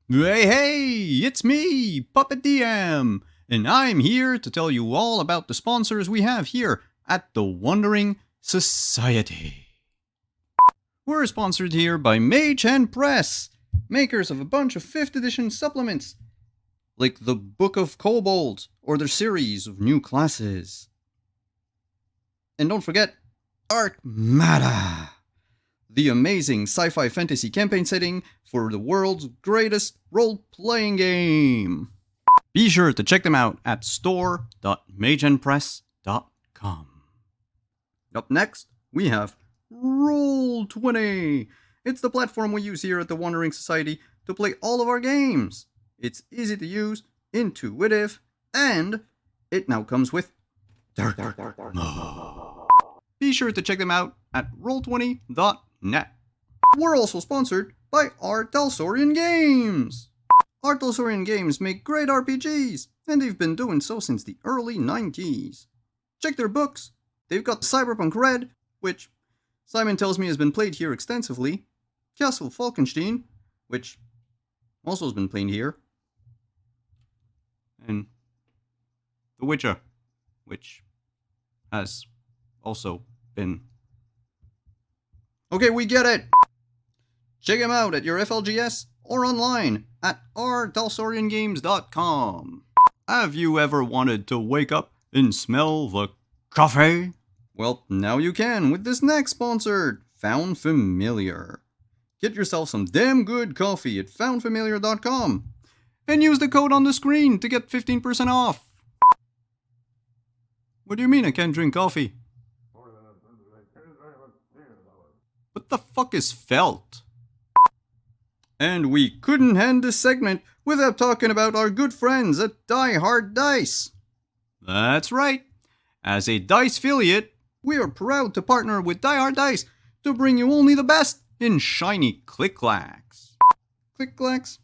Hey, it's me, Puppet DM, and I'm here to tell you all about the sponsors we have here at the Wandering Society. We're sponsored here by Mage and Press, makers of a bunch of 5th edition supplements, like the Book of Kobolds or their series of new classes. And don't forget, Arcmada, the amazing sci-fi fantasy campaign setting for the world's greatest role-playing game. Be sure to check them out at store.mageandpress.com. Up next, we have Roll20. It's the platform we use here at the Wandering Society to play all of our games. It's easy to use, intuitive, and it now comes with dark mode. Be sure to check them out at roll20.net. We're also sponsored by Artelsorian Games. Artelsorian Games make great RPGs, and they've been doing so since the early 90s. Check their books. They've got Cyberpunk Red, which Simon tells me has been played here extensively, Castle Falkenstein, which also has been played here, and The Witcher, which has also been... Okay, we get it! Check them out at your FLGS or online at rtelsoriangames.com. Have you ever wanted to wake up and smell the coffee? Well, now you can with this next sponsor, Found Familiar. Get yourself some damn good coffee at foundfamiliar.com and use the code on the screen to get 15% off. What do you mean I can't drink coffee? What the fuck is felt? And we couldn't end this segment without talking about our good friends at Die Hard Dice. That's right. As a Dice affiliate, we are proud to partner with Die Hard Dice to bring you only the best in shiny click-clacks. Click-clacks?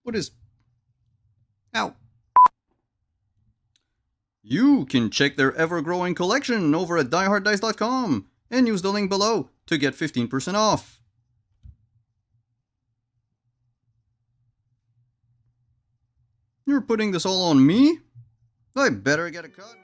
What is... Ow. You can check their ever-growing collection over at dieharddice.com and use the link below to get 15% off. You're putting this all on me? I better get a cut.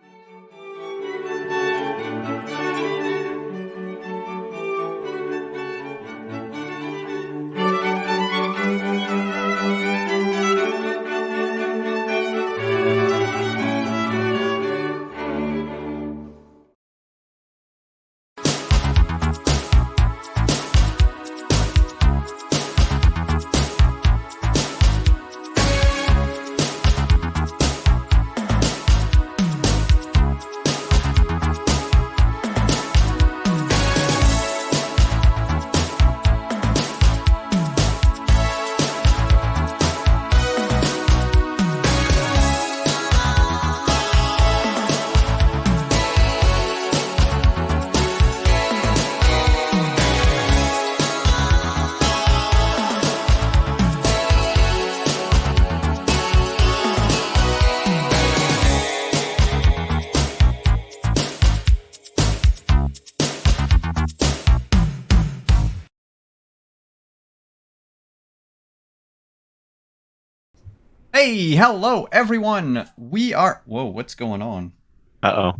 Hey, hello everyone! We are... Whoa, what's going on? Uh-oh.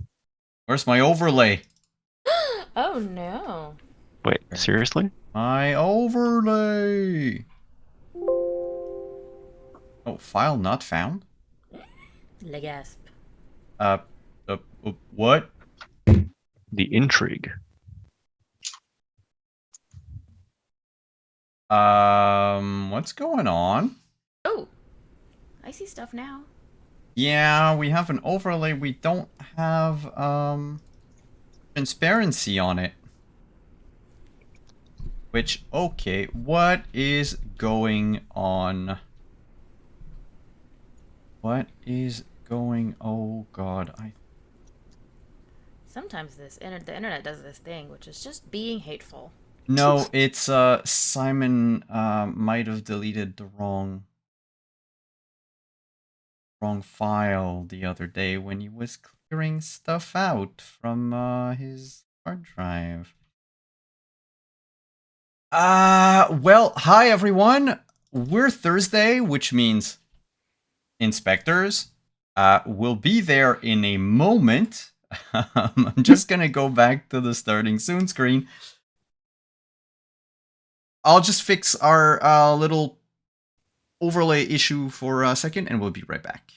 Where's my overlay? Oh no. Wait, seriously? My overlay! Oh, file not found? Le gasp. What? The intrigue. What's going on? Oh, I see stuff now. Yeah, we have an overlay. We don't have, transparency on it. Which, okay, what is going on? What is going... Oh, God, Sometimes the internet does this thing, which is just being hateful. No, it's, Simon, might have deleted the wrong file the other day when he was clearing stuff out from, his hard drive. Well, hi everyone! we're Thursday, which means InSpectres will be there in a moment. I'm just gonna go back to the starting soon screen. I'll just fix our little overlay issue for a second, and we'll be right back.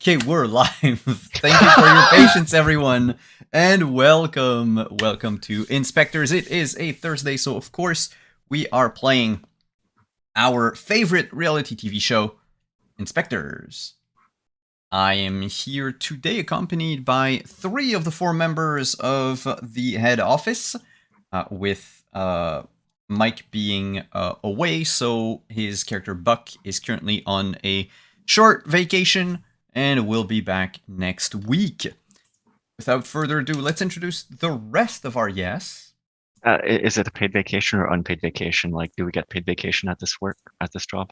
Okay, we're live. Thank you for your patience, everyone, and welcome to InSpectres. It is a Thursday, so of course we are playing our favorite reality TV show, InSpectres. I am here today accompanied by 3 of the 4 members of the head office, with Mike being away, so his character Buck is currently on a short vacation and will be back next week. Without further ado, let's introduce the rest of our yes. Is it a paid vacation or unpaid vacation? Like, do we get paid vacation at this job?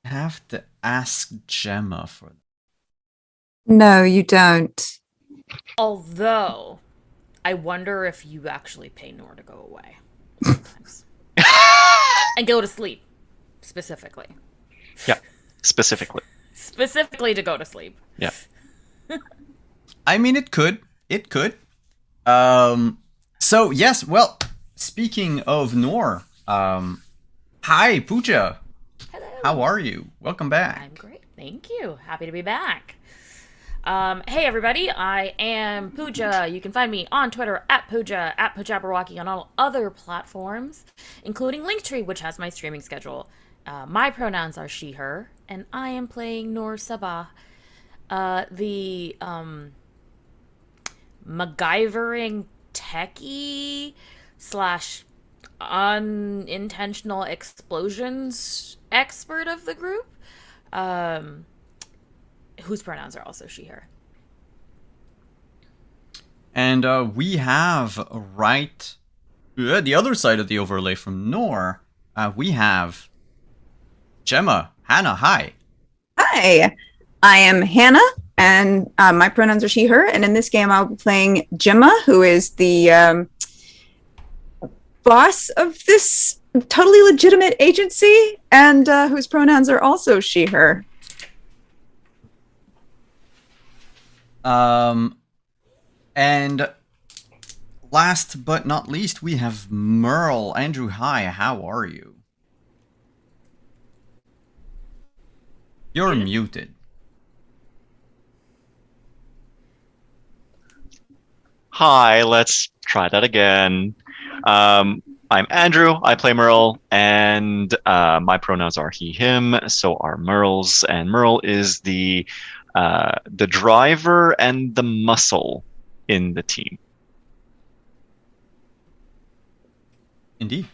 I have to ask Gemma for that. No, you don't. Although, I wonder if you actually pay Nor to go away sometimes. And go to sleep, specifically. Yeah, specifically. Specifically to go to sleep. Yeah. I mean, it could. It could. So, yes, well, speaking of Nor, hi, Pooja. Hello. How are you? Welcome back. I'm great. Thank you. Happy to be back. Hey, everybody. I am Pooja. You can find me on Twitter at Pooja, at Poojaberwalkie, on all other platforms, including Linktree, which has my streaming schedule. My pronouns are she, her, and I am playing Noor Sabah, the MacGyvering techie / unintentional explosions expert of the group, whose pronouns are also she, her. And we have right the other side of the overlay from Nor, we have Gemma. Hannah, hi. Hi, I am Hannah, and my pronouns are she, her, and in this game I'll be playing Gemma, who is the boss of this totally legitimate agency, and whose pronouns are also she, her. And last but not least, we have Merle. Andrew, hi, how are you? You're muted. Hi, let's try that again. I'm Andrew. I play Merle, and my pronouns are he, him. So are Merle's, and Merle is the driver and the muscle in the team. Indeed.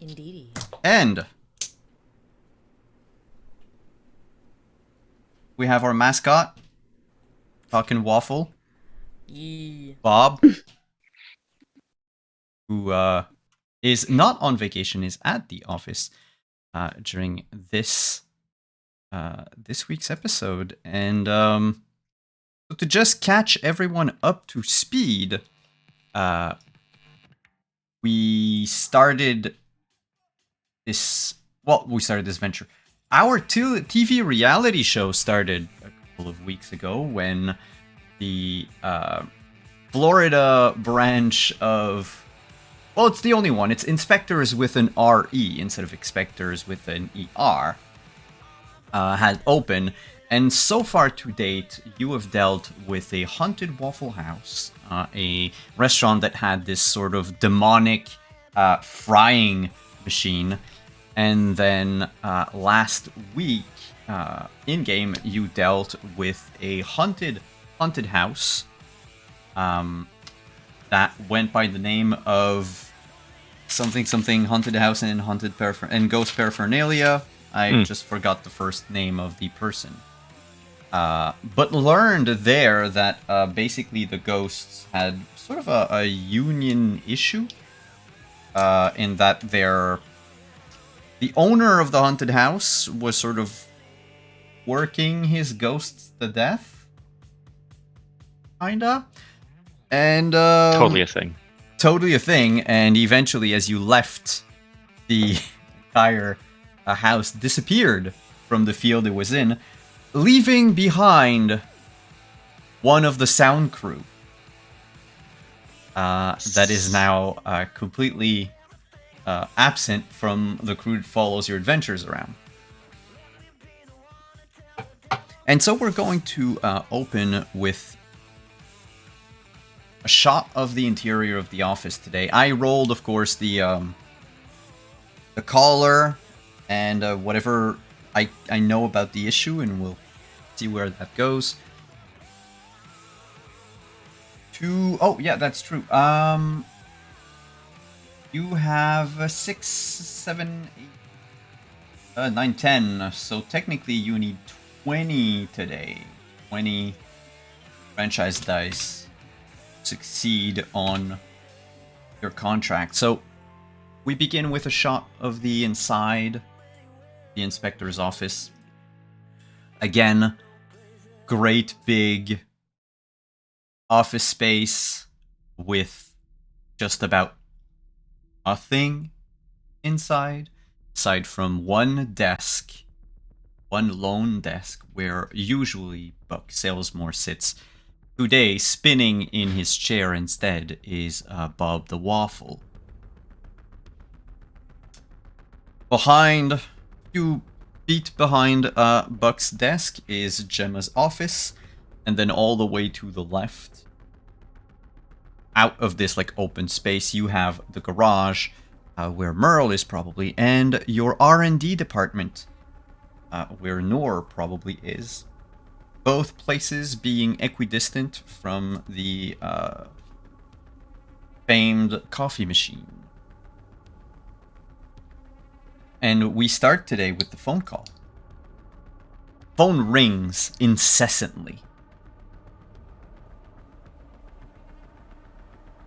Indeedy. And we have our mascot, Talking Waffle, Yeah. Bob, who is not on vacation, is at the office during this week's episode. And so to just catch everyone up to speed, we started this venture. Our TV reality show started a couple of weeks ago when the Florida branch of, well, it's the only one. It's InSpectres with an R-E instead of Expectors with an E-R. Had opened, and so far to date, you have dealt with a haunted Waffle House, a restaurant that had this sort of demonic frying machine, and then last week, in game, you dealt with a haunted house that went by the name of something haunted house and ghost paraphernalia. I just forgot the first name of the person. But learned there that basically the ghosts had sort of a union issue in that the owner of the haunted house was sort of working his ghosts to death. Kinda. And Totally a thing. Totally a thing. And eventually, as you left, the entire house disappeared from the field it was in, leaving behind one of the sound crew that is now completely absent from the crew that follows your adventures around. And so we're going to open with a shot of the interior of the office today. I rolled, of course, the caller and whatever I know about the issue, and we'll see where that goes. Oh yeah, that's true. You have 6, 7, 8, 9, 10. So technically, you need 20 today. 20 franchise dice to succeed on your contract. So we begin with a shot of the inside the inspector's office. Again, great big office space with just about nothing inside, aside from one lone desk where usually Buck Salesmore sits. Today, spinning in his chair instead is Bob the Waffle. Behind, few feet behind Buck's desk is Gemma's office, and then all the way to the left, out of this like open space, you have the garage, where Merle is probably, and your R&D department, where Noor probably is. Both places being equidistant from the famed coffee machine. And we start today with the phone call. Phone rings incessantly.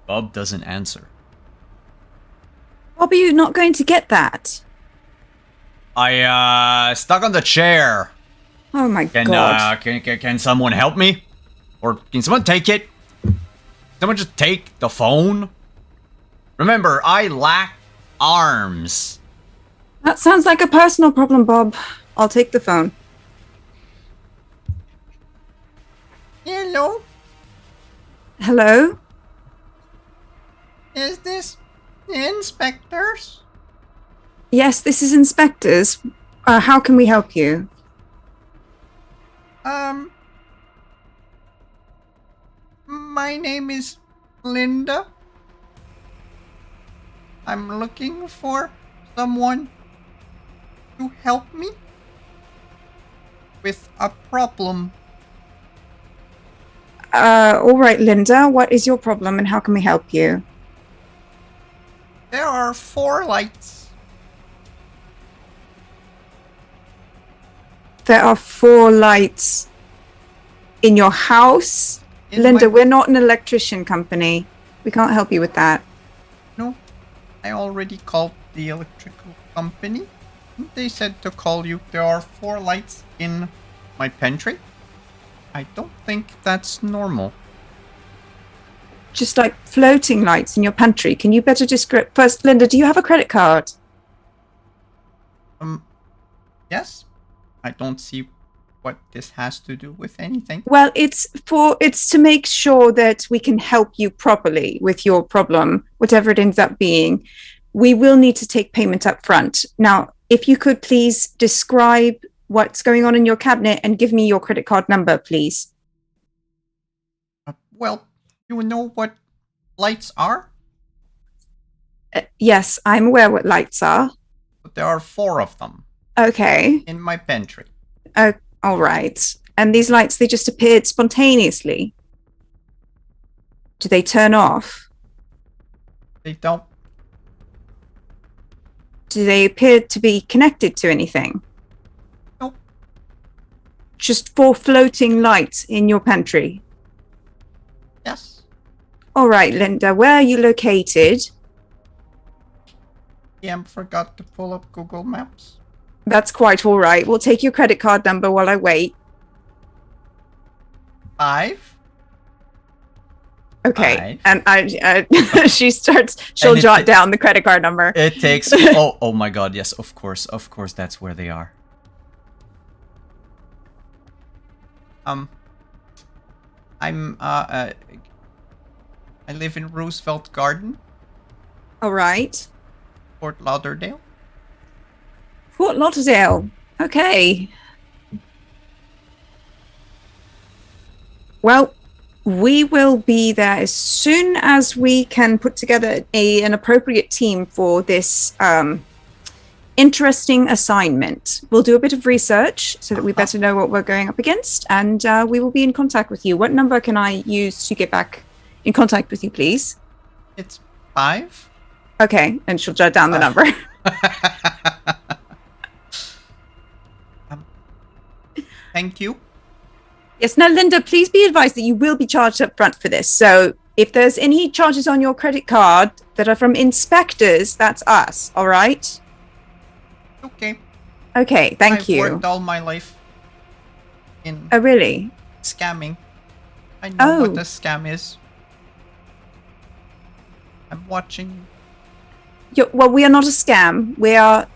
Bob doesn't answer. Bob, are you not going to get that? I stuck on the chair. Oh my god. Can someone help me? Or can someone take it? Someone just take the phone? Remember, I lack arms. That sounds like a personal problem, Bob. I'll take the phone. Hello? Hello? Is this InSpectres? Yes, this is InSpectres. How can we help you? My name is Linda. I'm looking for someone to help me with a problem. All right, Linda. What is your problem and how can we help you? There are 4 lights. There are 4 lights in your house? in Linda, my- we're not an electrician company. We can't help you with that. No, I already called the electrical company. They said to call you. There are 4 lights in my pantry. I don't think that's normal. Just like floating lights in your pantry. Can you better describe? First, Linda, do you have a credit card? Yes? I don't see what this has to do with anything. Well, it's to make sure that we can help you properly with your problem, whatever it ends up being. We will need to take payment up front. Now, if you could please describe what's going on in your cabinet and give me your credit card number, please. Well, you know what lights are? Yes, I'm aware what lights are. But there are 4 of them Okay. in my pantry. All right. And these lights, they just appeared spontaneously. Do they turn off? They don't. Do they appear to be connected to anything? Nope. Just 4 floating lights in your pantry. Yes. All right, Linda, where are you located? Forgot to pull up Google Maps. That's quite all right. We'll take your credit card number while I wait. 5. Okay. Five. And she'll And it- jot down the credit card number. It takes. Oh my God! Yes, of course, that's where they are. I live in Roosevelt Garden, All right. Fort Lauderdale. Fort Lauderdale. Okay. Well, we will be there as soon as we can put together an appropriate team for this interesting assignment. We'll do a bit of research so that we better know what we're going up against, and we will be in contact with you. What number can I use to get back in contact with you, please? It's 5. Okay, and she'll jot down the number. Thank you. Yes, now, Linda, please be advised that you will be charged up front for this. So if there's any charges on your credit card that are from InSpectres, that's us, all right? Okay. Okay, thank I've you. worked all my life in Oh, really? scamming. I know what Oh. a scam is. I'm watching. Well, we are not a scam. We are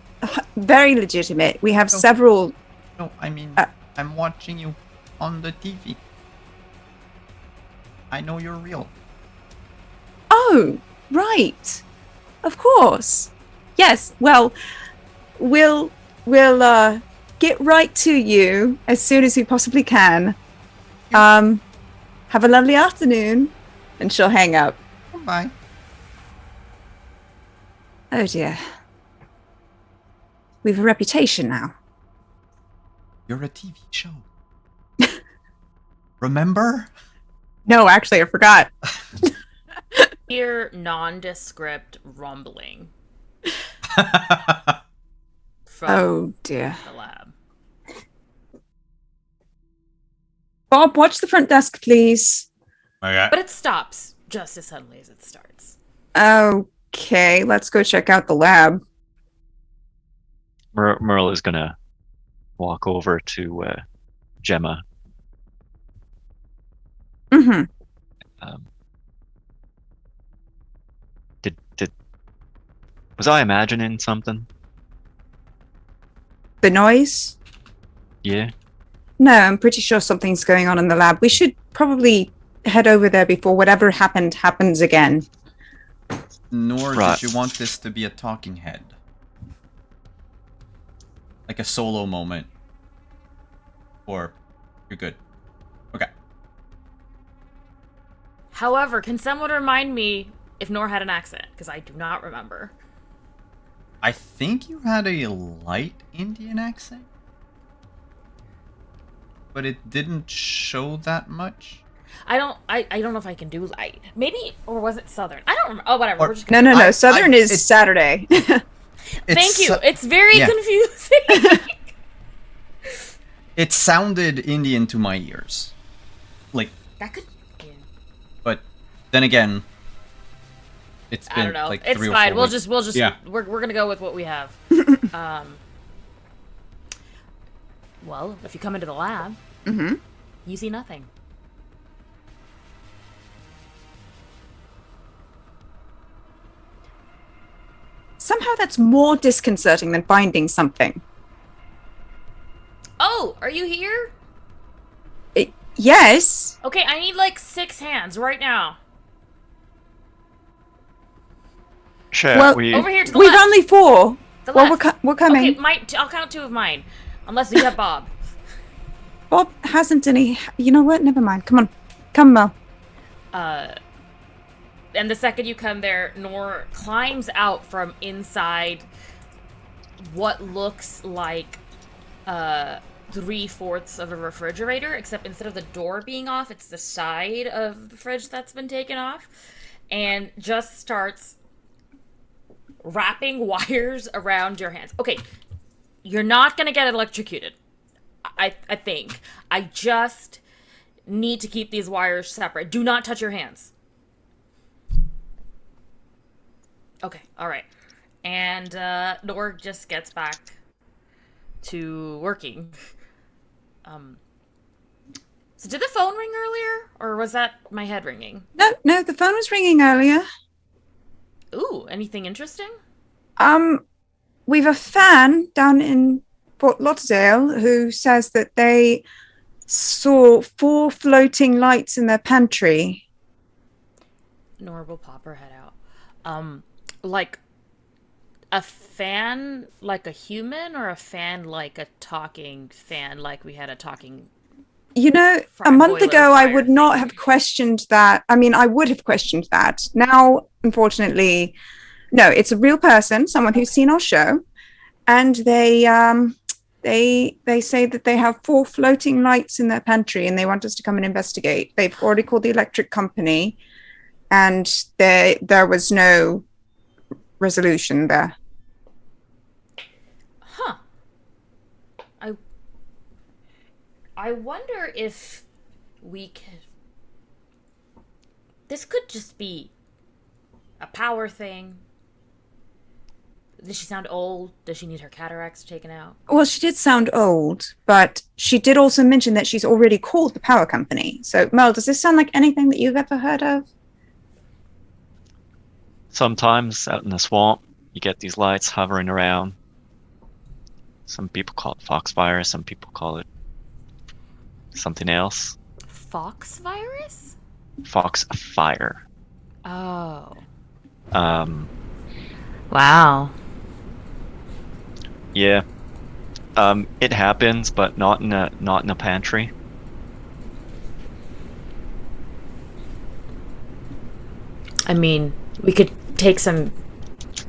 very legitimate. We have Oh. several. No, I mean, Uh. I'm watching you on the TV. I know you're real. Oh, right. Of course. Yes. Well, we'll get right to you as soon as we possibly can. Have a lovely afternoon. And she'll hang up. Bye. Oh dear. We have a reputation now. You're a TV show. Remember? No, actually, I forgot. Hear nondescript rumbling from Oh dear. the lab. Bob, watch the front desk, please. Okay. But it stops just as suddenly as it starts. Okay, let's go check out the lab. Merle is gonna walk over to Gemma. Mm-hmm. Did was I imagining something? The noise? Yeah. No, I'm pretty sure something's going on in the lab. We should probably head over there before whatever happened happens again. Nor Right. did you want this to be a talking head? Like a solo moment? Or you're good? Okay. However, can someone remind me if Nor had an accent? Because I do not remember. I think you had a light Indian accent, but it didn't show that much. I don't know if I can do light. Maybe, or was it Southern? I don't remember. Oh, whatever. Or- We're just No, gonna... no, no. I- Southern is it's- Saturday. Thank you. so- It's very yeah. confusing. It sounded Indian to my ears. Like, That could... Yeah. but then again, it's been I don't know. like It's 3 or 4 fine. We'll weeks. just Yeah. we're gonna go with what we have. Well, if you come into the lab, Mm-hmm. you see nothing. Somehow that's more disconcerting than finding something. Oh, are you here? Yes. Okay, I need like 6 hands right now. Shit, Well, Over here to the We've left. only 4. The Well, left. we're coming. Okay, I'll count 2 of mine, unless you have Bob. Bob hasn't any. You know what? Never mind. Come on. Come, Mel. And the second you come there, Nor climbs out from inside what looks like 3/4 of a refrigerator, except instead of the door being off, it's the side of the fridge that's been taken off, and just starts wrapping wires around your hands. Okay, you're not gonna get electrocuted. I think. I just need to keep these wires separate. Do not touch your hands. Okay, alright. And Nor just gets back to working. So did the phone ring earlier? Or was that my head ringing? No, the phone was ringing earlier. Ooh, anything interesting? We've a fan down in Fort Lauderdale who says that they saw 4 floating lights in their pantry. Nor will pop her head out. Like a fan like a human, or a fan like a talking fan, like we had a talking... You know, a month boiler ago, I fire would not thing. have questioned that. I mean, I would have questioned that. Now, unfortunately, no, it's a real person, someone who's seen our show, and they say that they have 4 floating lights in their pantry, and they want us to come and investigate. They've already called the electric company, and there was no resolution there. Huh. I wonder if we could... This could just be a power thing. Does she sound old? Does she need her cataracts taken out? Well, she did sound old, but she did also mention that she's already called the power company. So, Mel, does this sound like anything that you've ever heard of? Sometimes out in the swamp, you get these lights hovering around. Some people call it foxfire, some people call it something else. Fox virus? Foxfire. Oh. Wow. Wow. Yeah. It happens, but not in a pantry. I mean, we could take some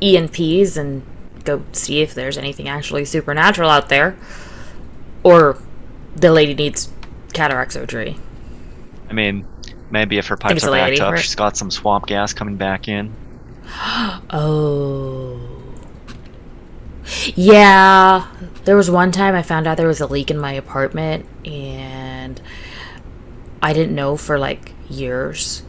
ENPs and go see if there's anything actually supernatural out there. Or the lady needs cataract surgery. I mean, maybe if her think pipes it's are a backed lady, up, right? she's got some swamp gas coming back in. Oh. Yeah. There was one time I found out there was a leak in my apartment, and I didn't know for like years.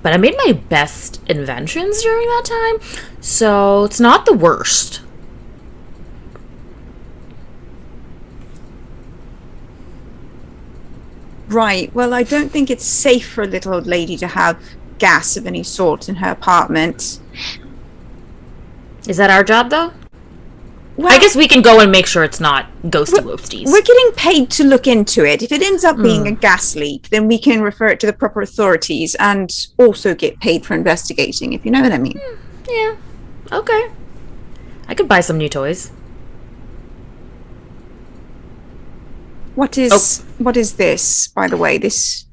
But I made my best inventions during that time, so it's not the worst. Right. Well, I don't think it's safe for a little old lady to have gas of any sort in her apartment. Is that our job, though? Well, I guess we can go and make sure it's not ghosty whoopsties. we're getting paid to look into it. If it ends up being a gas leak, then we can refer it to the proper authorities and also get paid for investigating, if you know what I mean. Yeah. Okay. I could buy some new toys. What is this, by the way? This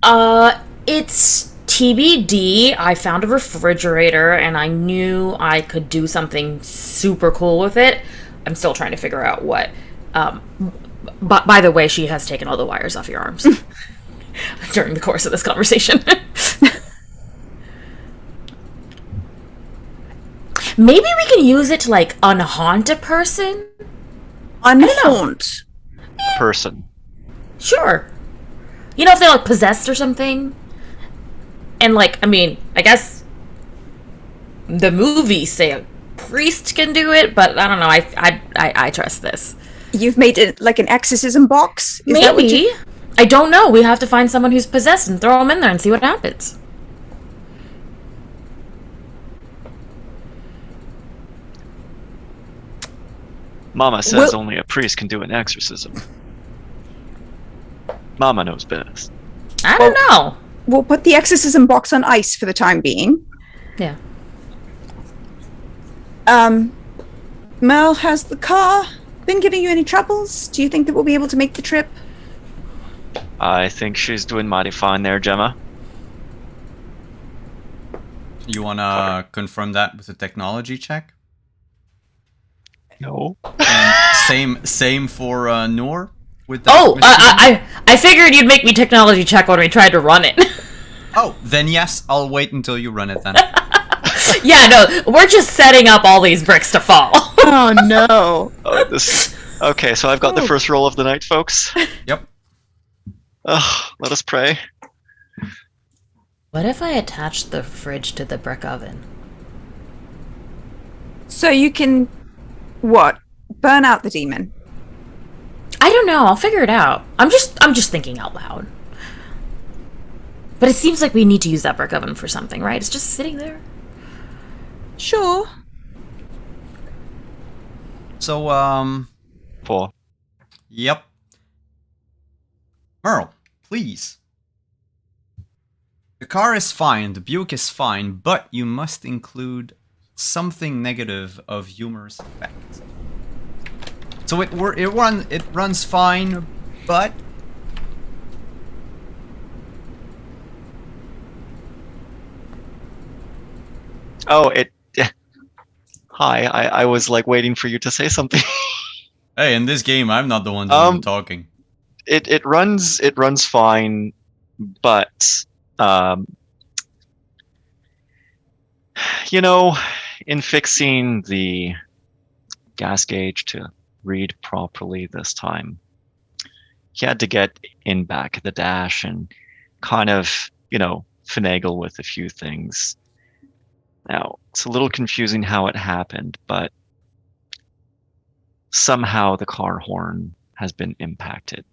It's TBD. I found a refrigerator and I knew I could do something super cool with it. I'm still trying to figure out what. But by the way, she has taken all the wires off your arms during the course of this conversation. Maybe we can use it to like unhaunt a person. unhaunt. Person. Sure. You know, if they're like possessed or something. And like, I mean, I guess the movies say a priest can do it, but I don't know. I trust this. You've made it like an exorcism box. Is that what Maybe. you- I don't know. We have to find someone who's possessed and throw them in there and see what happens. Mama says Well- only a priest can do an exorcism. Mama knows best. I don't know. We'll put the exorcism box on ice for the time being. Yeah. Merle, has the car been giving you any troubles? Do you think that we'll be able to make the trip? I think she's doing mighty fine there, Gemma. You wanna confirm that with a technology check? No. And same for Noor. With that Oh, machine? I figured you'd make me technology check when we tried to run it. Oh, then yes, I'll wait until you run it then. Yeah, no, we're just setting up all these bricks to fall. Oh no. Okay, so I've got the first roll of the night, folks. Yep. Let us pray. What if I attached the fridge to the brick oven? So you can what? Burn out the demon. I don't know. I'll figure it out. I'm just thinking out loud. But it seems like we need to use that brick oven for something, right? It's just sitting there. Sure. So, 4. yep. Merle, please. The car is fine, the Buick is fine, but you must include something negative of humorous effect. So it runs fine, but Oh, Hi, I was like waiting for you to say something. hey, in this game, I'm not the one doing the talking. It runs fine, but you know, in fixing the gas gauge to read properly this time, he had to get in back of the dash and kind of, finagle with a few things. Now, it's a little confusing how it happened, but somehow the car horn has been impacted.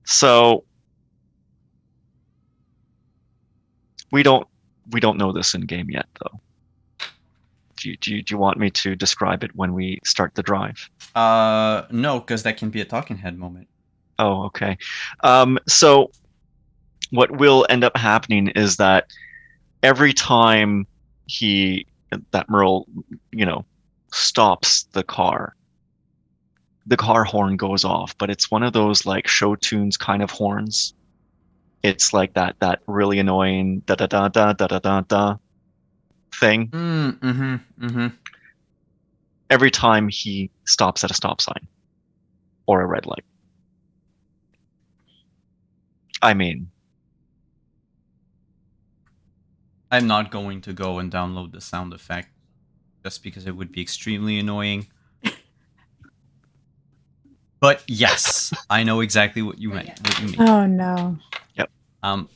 So we don't know this in game yet, though. Do you want me to describe it when we start the drive? No, because that can be a talking head moment. Oh, okay. So what will end up happening is that every time that Merle, stops the car horn goes off, but it's one of those like show tunes kind of horns. It's like that really annoying da da da da da da da da thing. Every time he stops at a stop sign or a red light. I mean, I'm not going to go and download the sound effect just because it would be extremely annoying. But yes, I know exactly what you mean. Oh no. Yep. Um,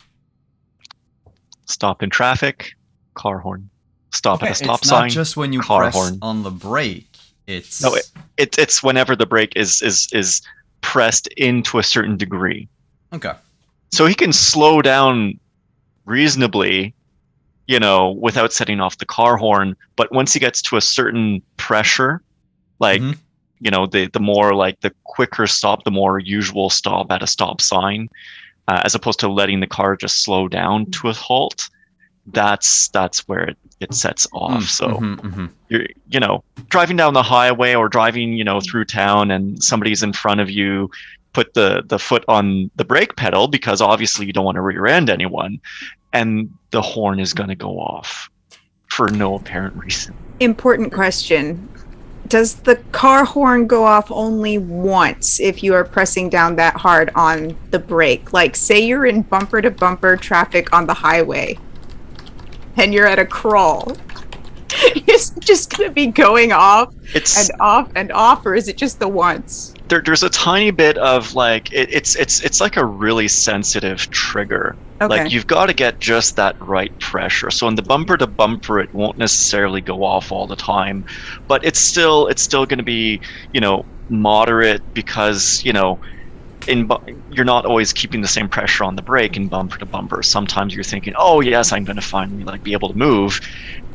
stop in traffic, car horn. Stop at a stop it's sign. not just when you car press horn. on the brake. It's No, it's whenever the brake is pressed into a certain degree. okay. So he can slow down reasonably without setting off the car horn. But once he gets to a certain pressure, like, Mhm. The more like the quicker stop, the more usual stop at a stop sign, as opposed to letting the car just slow down to a halt. That's where it sets off. So you're, driving down the highway or driving, through town, and somebody's in front of you, put the foot on the brake pedal because obviously you don't want to rear end anyone, and the horn is going to go off for no apparent reason. Important question. Does the car horn go off only once if you are pressing down that hard on the brake? Like, say you're in bumper to bumper traffic on the highway and you're at a crawl. Is it just going to be going off It's and off and off, or is it just the once? there's a tiny bit of like it's like a really sensitive trigger. Okay. Like, you've got to get just that right pressure. So in the bumper to bumper, it won't necessarily go off all the time, but it's still going to be, moderate, because, you're not always keeping the same pressure on the brake in bumper to bumper. Sometimes you're thinking, oh yes, I'm going to finally like be able to move,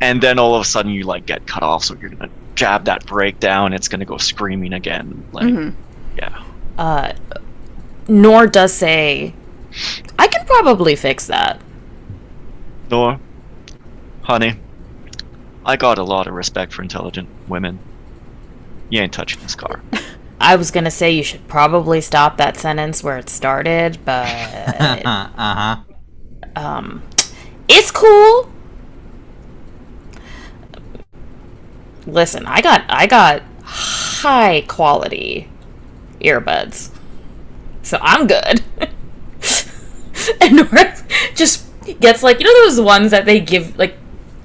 and then all of a sudden you like get cut off. So you're going to jab that brake down. It's going to go screaming again. Like, yeah. Nor does say, I can probably fix that. Nor, honey, I got a lot of respect for intelligent women. You ain't touching this car. I was gonna say you should probably stop that sentence where it started, but it's cool. Listen, I got high quality earbuds, so I'm good. And Nora just gets like, those ones that they give, like,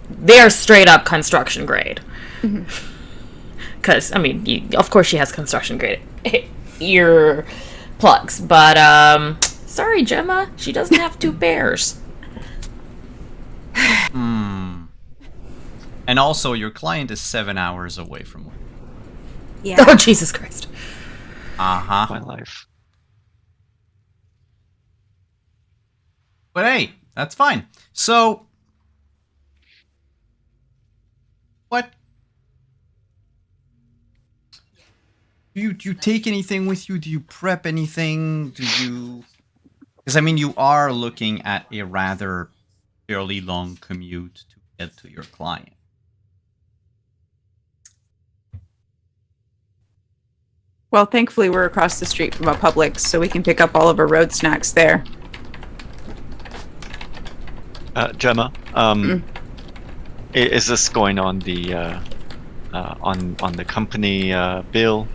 they are straight up construction grade. Because, of course she has construction grade ear plugs. But, sorry, Gemma, she doesn't have 2 pairs. And also, your client is 7 hours away from work. Yeah. Oh, Jesus Christ. My life. But hey, that's fine. So, what? Do you take anything with you? Do you prep anything? Because you are looking at a rather fairly long commute to get to your client. Well, thankfully we're across the street from a Publix, so we can pick up all of our road snacks there. Gemma, is this going on the on the company bill?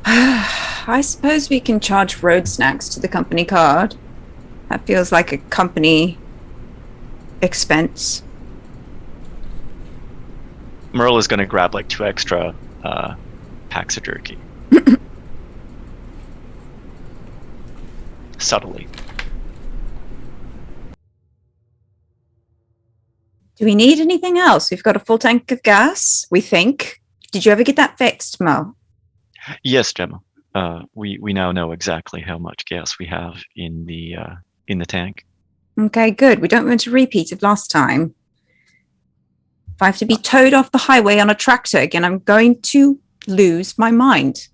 I suppose we can charge road snacks to the company card. That feels like a company expense. Merle is going to grab like 2 extra packs of jerky. Subtly. Do we need anything else? We've got a full tank of gas, we think. Did you ever get that fixed, Mo? Yes, Gemma. We now know exactly how much gas we have in the tank. Okay, good. We don't want a repeat of last time. If I have to be towed off the highway on a tractor again, I'm going to lose my mind.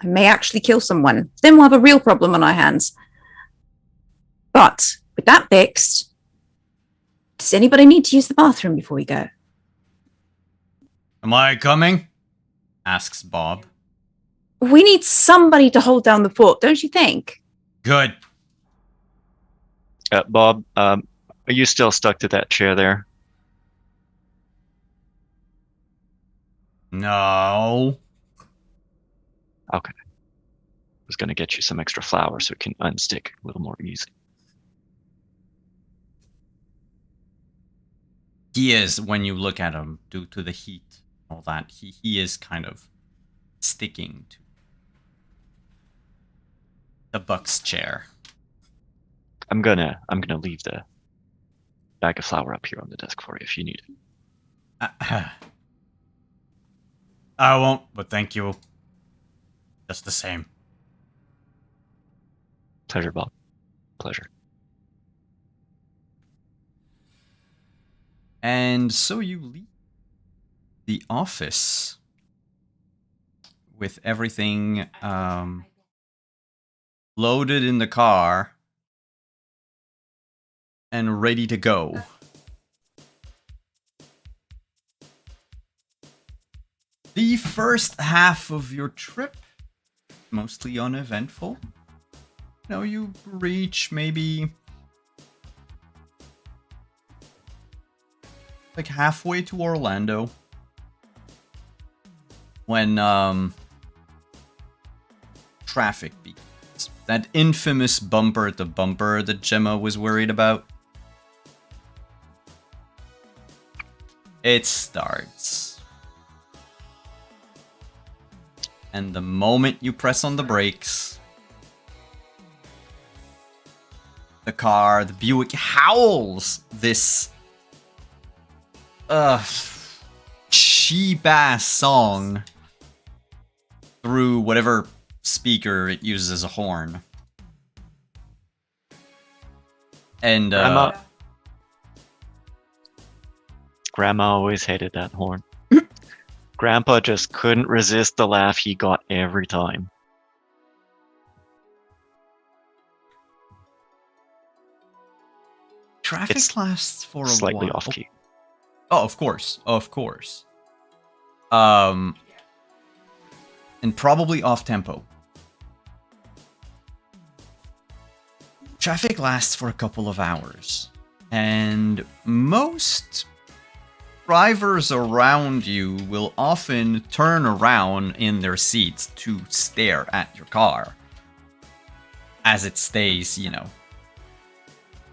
I may actually kill someone. Then we'll have a real problem on our hands. But with that fixed, does anybody need to use the bathroom before we go? Am I coming? Asks Bob. We need somebody to hold down the fort, don't you think? Good. Bob, are you still stuck to that chair there? No. Okay. I was going to get you some extra flour so it can unstick a little more easy. He is, when you look at him, due to the heat and all that, he is kind of sticking to the Buck's chair. I'm gonna leave the bag of flour up here on the desk for you if you need it. I won't, but thank you. Just the same. Pleasure, Bob. Pleasure. And so you leave the office with everything loaded in the car and ready to go. The first half of your trip, mostly uneventful. You know, you reach maybe like halfway to Orlando when traffic begins. That infamous bumper to bumper that Gemma was worried about. It starts. And the moment you press on the brakes, the Buick howls this cheap ass song through whatever speaker it uses as a horn. And Grandma always hated that horn. Grandpa just couldn't resist the laugh he got every time. traffic It's lasts for a Slightly while. off key. Oh, of course. And probably off tempo. Traffic lasts for a couple of hours, and most drivers around you will often turn around in their seats to stare at your car as it stays, you know,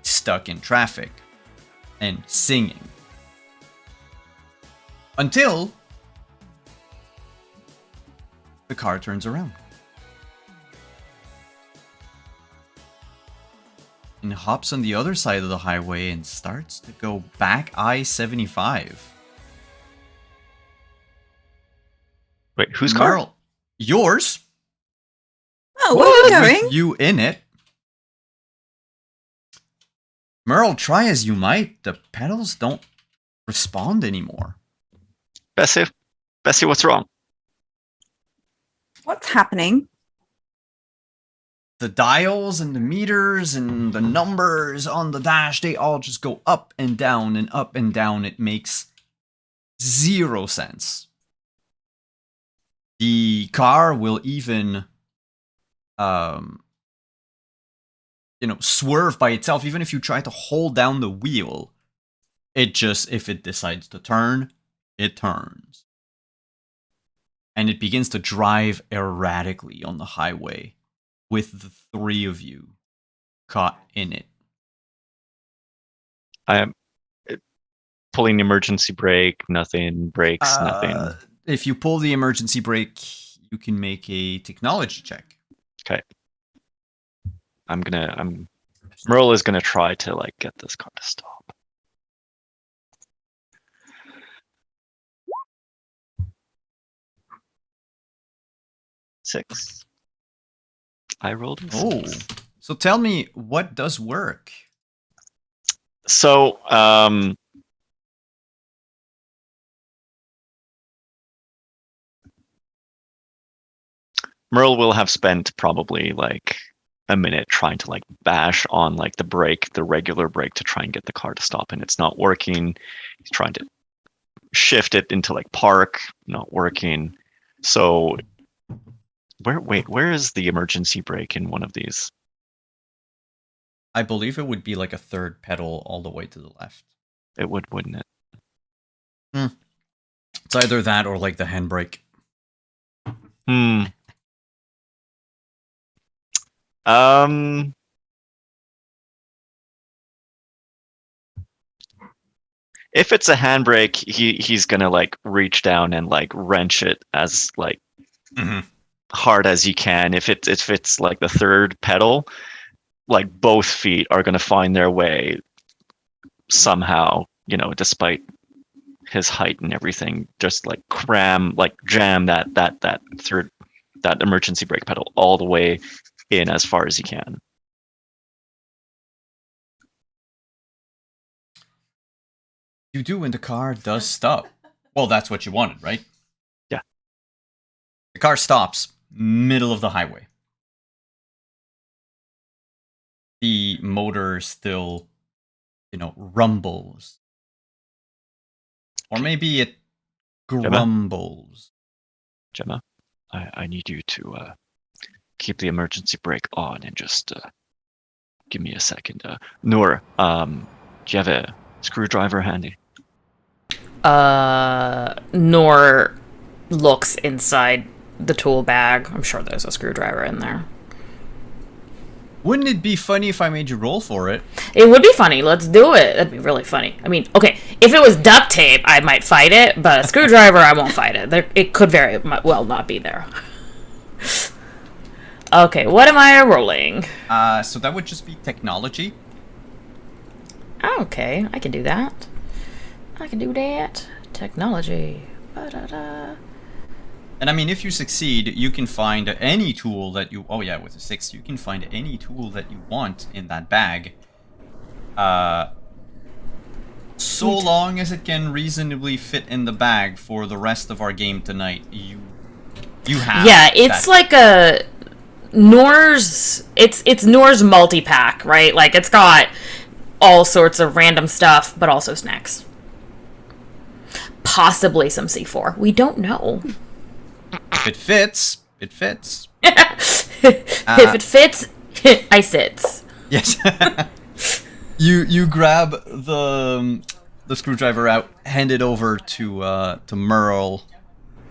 stuck in traffic and singing. Until the car turns around and hops on the other side of the highway and starts to go back I-75. Wait, whose car? Merle, yours. Oh, where are you going? With you in it. Merle, try as you might, the pedals don't respond anymore. Bessie, what's wrong? What's happening? The dials and the meters and the numbers on the dash, they all just go up and down and up and down. It makes zero sense. The car will even, swerve by itself. Even if you try to hold down the wheel, it just, if it decides to turn, it turns. And it begins to drive erratically on the highway with the three of you caught in it. I am pulling the emergency brake, nothing, brakes, nothing. If you pull the emergency brake, you can make a technology check. Okay. Merle is gonna try to like get this car to stop. Six. I rolled a six. Oh, so tell me, what does work? So, Merle will have spent probably like a minute trying to like bash on like the brake, the regular brake, to try and get the car to stop, and it's not working. He's trying to shift it into like park, not working. So where is the emergency brake in one of these? I believe it would be like a third pedal all the way to the left. It would, wouldn't it? It's either that or like the handbrake. If it's a handbrake, he's gonna like reach down and like wrench it as like hard as he can. If it's like the third pedal, like both feet are gonna find their way somehow, despite his height and everything, just like jam that emergency brake pedal all the way in as far as he can. You you do when the car does stop? Well, that's what you wanted, right? Yeah. The car stops, middle of the highway. The motor still, rumbles. Or maybe it grumbles. Gemma, I need you to keep the emergency brake on and just give me a second. Noor, do you have a screwdriver handy? Nor looks inside the tool bag. I'm sure there's a screwdriver in there. Wouldn't it be funny if I made you roll for it? It would be funny. Let's do it. That'd be really funny. I mean, okay, if it was duct tape, I might fight it, but a screwdriver, I won't fight it. It could very well not be there. Okay, what am I rolling? So that would just be technology. Okay, I can do that. Technology. Ba-da-da. And I mean, if you succeed, you can find any tool that you... Oh yeah, with a 6, you can find any tool that you want in that bag. So long as it can reasonably fit in the bag for the rest of our game tonight, you have... Yeah, it's like a... Noor's... It's Noor's multi-pack, right? Like, it's got all sorts of random stuff, but also snacks. Possibly some C4. We don't know. If it fits, it fits. If it fits, I sits. Yes. You grab the screwdriver out, hand it over to Merle.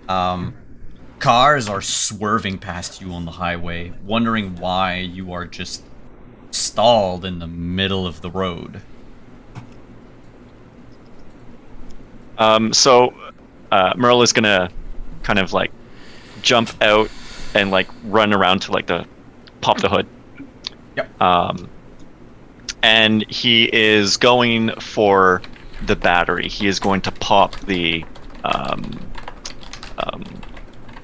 Cars are swerving past you on the highway, wondering why you are just stalled in the middle of the road. So Merle is gonna kind of like jump out and like run around to like pop the hood. Yep. And he is going for the battery. He is going to pop the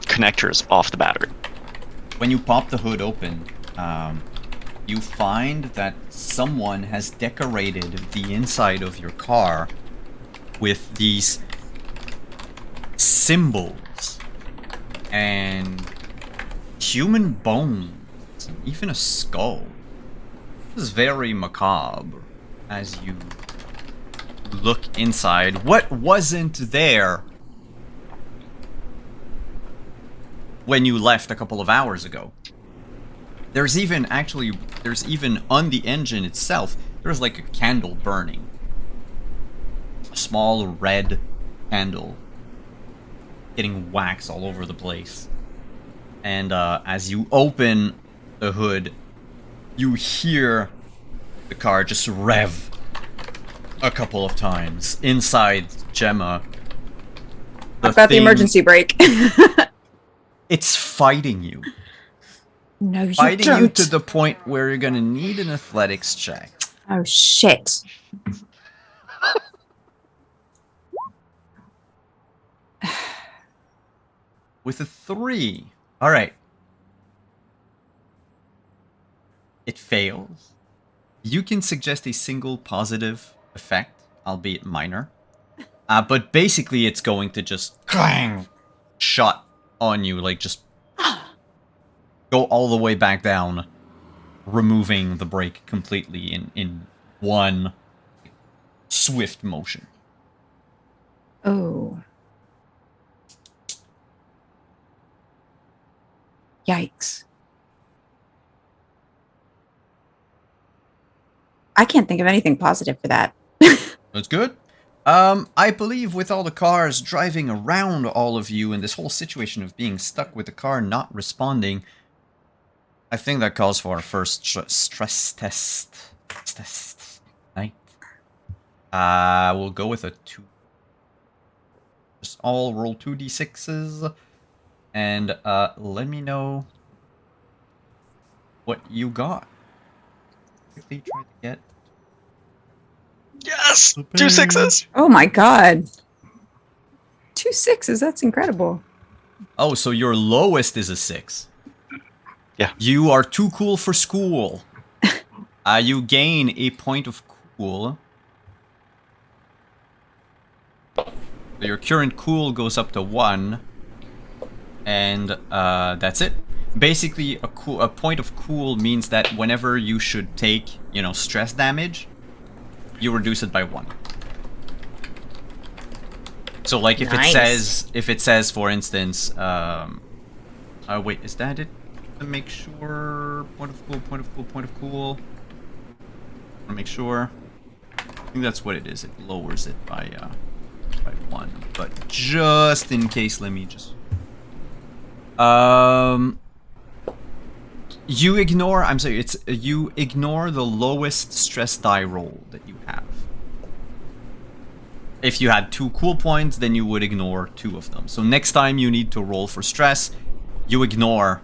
connectors off the battery. When you pop the hood open, you find that someone has decorated the inside of your car with these symbols and human bones, and even a skull. This is very macabre as you look inside. What wasn't there when you left a couple of hours ago? There's even on the engine itself, there's like a candle burning. A small red candle getting wax all over the place. And as you open the hood, you hear the car just rev a couple of times. Inside Gemma, I've got the emergency brake. it's fighting you. No, you Fighting don't. you to the point where you're gonna need an athletics check. Oh, shit. With a 3. Alright. It fails. You can suggest a single positive effect, albeit minor. But basically it's going to just clang, shut on you, like just go all the way back down, removing the brake completely in one swift motion. Oh. Yikes. I can't think of anything positive for that. That's good. I believe with all the cars driving around all of you and this whole situation of being stuck with the car not responding, I think that calls for our first stress test. Right? We'll go with a 2. Just all roll 2d6s. And let me know what you got. Quickly try to get... Yes! 2 6s! Oh my god. 2 6s, that's incredible. Oh, so your lowest is a 6. Yeah. You are too cool for school. You gain a point of cool. So your current cool goes up to 1, and that's it. Basically, a point of cool means that whenever you should take, stress damage, you reduce it by 1. So, like, if it says, for instance, wait, is that it? To make sure, point of cool. Want to make sure. I think that's what it is. It lowers it by 1. But just in case, let me just. You ignore. I'm sorry. You ignore the lowest stress die roll that you have. If you had 2 cool points, then you would ignore 2 of them. So next time you need to roll for stress, you ignore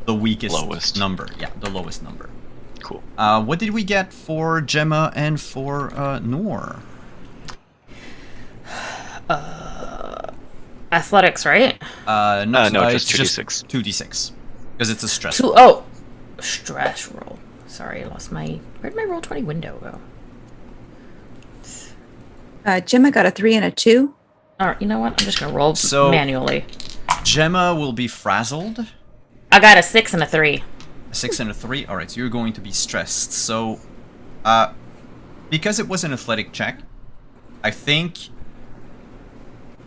the lowest number. Yeah, the lowest number. Cool. What did we get for Gemma and for Noor? Athletics, right? No, just 2d6. 2d6. Because it's a stress. Stress roll. Sorry, I lost my. Where'd my roll 20 window go? Gemma got a 3 and a 2. All right, you know what? I'm just gonna roll manually. Gemma will be frazzled. I got a 6 and a 3. A 6 and a 3. All right, so you're going to be stressed. So, because it was an athletic check, I think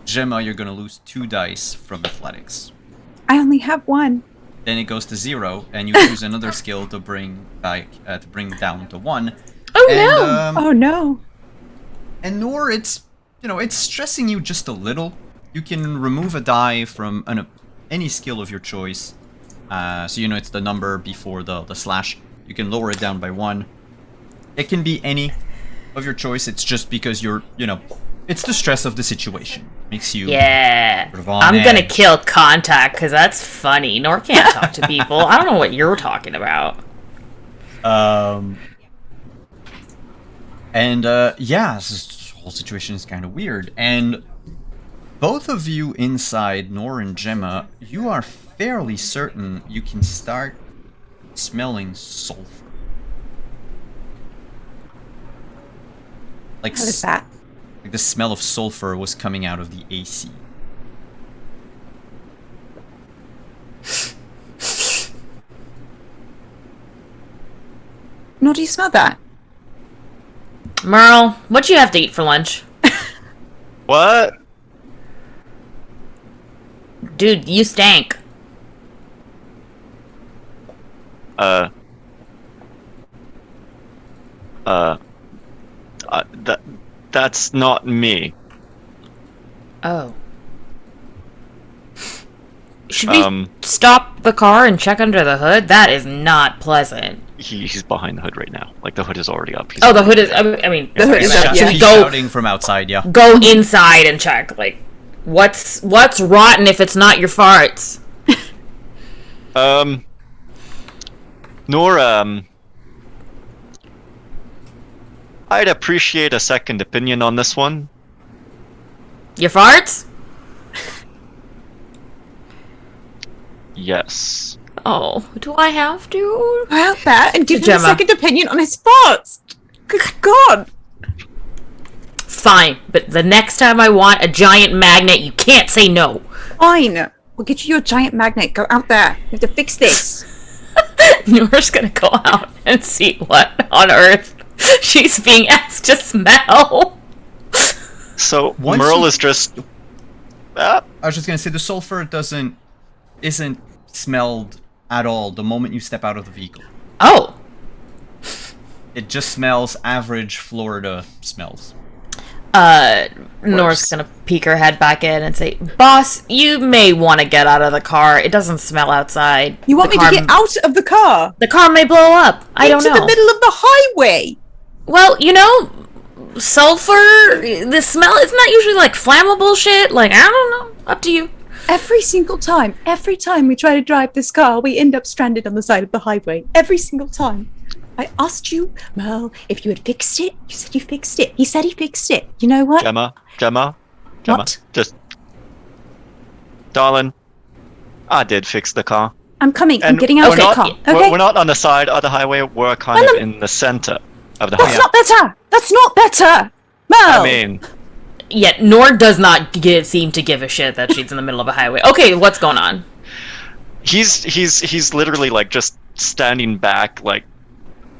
Gemma, you're gonna lose 2 dice from athletics. I only have 1. Then it goes to 0, and you choose another skill to bring down to 1. Oh no! Oh no! And Noor, it's stressing you just a little. You can remove a die from any skill of your choice. So it's the number before the slash. You can lower it down by 1. It can be any of your choice. It's just because you're, it's the stress of the situation. Makes you sort of on I'm gonna edge. kill contact because that's funny. Nor can't talk to people. I don't know what you're talking about. This whole situation is kind of weird. And both of you inside, Noor and Gemma, you are fairly certain you can start smelling sulfur. Like How is that? Like the smell of sulfur was coming out of the AC. No, do you smell that? Merle, what'd you have to eat for lunch? What? Dude, you stank. That's not me. Oh. Should we stop the car and check under the hood? That is not pleasant. He's behind the hood right now. Like, the hood is already up. The hood is. I mean, The hood is up, should yeah. we He's go shouting from outside, yeah. go inside and check? Like, what's rotten if it's not your farts? Nora, I'd appreciate a second opinion on this one. Your farts? Yes. Oh, do I have to? About that and give him a Gemma. second opinion on his thoughts. Good God! Fine, but the next time I want a giant magnet, you can't say no. Fine. We'll get you your giant magnet. Go out there. You have to fix this. Nora's gonna go out and see what on earth she's being asked to smell. So Once Merle you- is just. I was just gonna say the sulfur isn't smelled at all the moment you step out of the vehicle. Oh. It just smells average Florida smells. Nora's gonna peek her head back in and say, "Boss, you may want to get out of the car. It doesn't smell outside. You want The me to car- get out of the car? The car may blow up. I don't know. Into the middle of the highway. Well, sulfur, the smell, isn't that usually like flammable shit? Like, I don't know. Up to you. Every time we try to drive this car, we end up stranded on the side of the highway. Every single time. I asked you, Merle, if you had fixed it. You said you fixed it. He said he fixed it. You know what? Gemma, What? just. Darling, I did fix the car. I'm coming. I'm And getting out of we're the not, car. we're- Okay? We're not on the side of the highway, we're kind of in the center of the That's highway. not better. That's not better. Merle. I mean, Yet Nor does not seem to give a shit that she's in the middle of a highway. Okay, what's going on? He's literally like just standing back like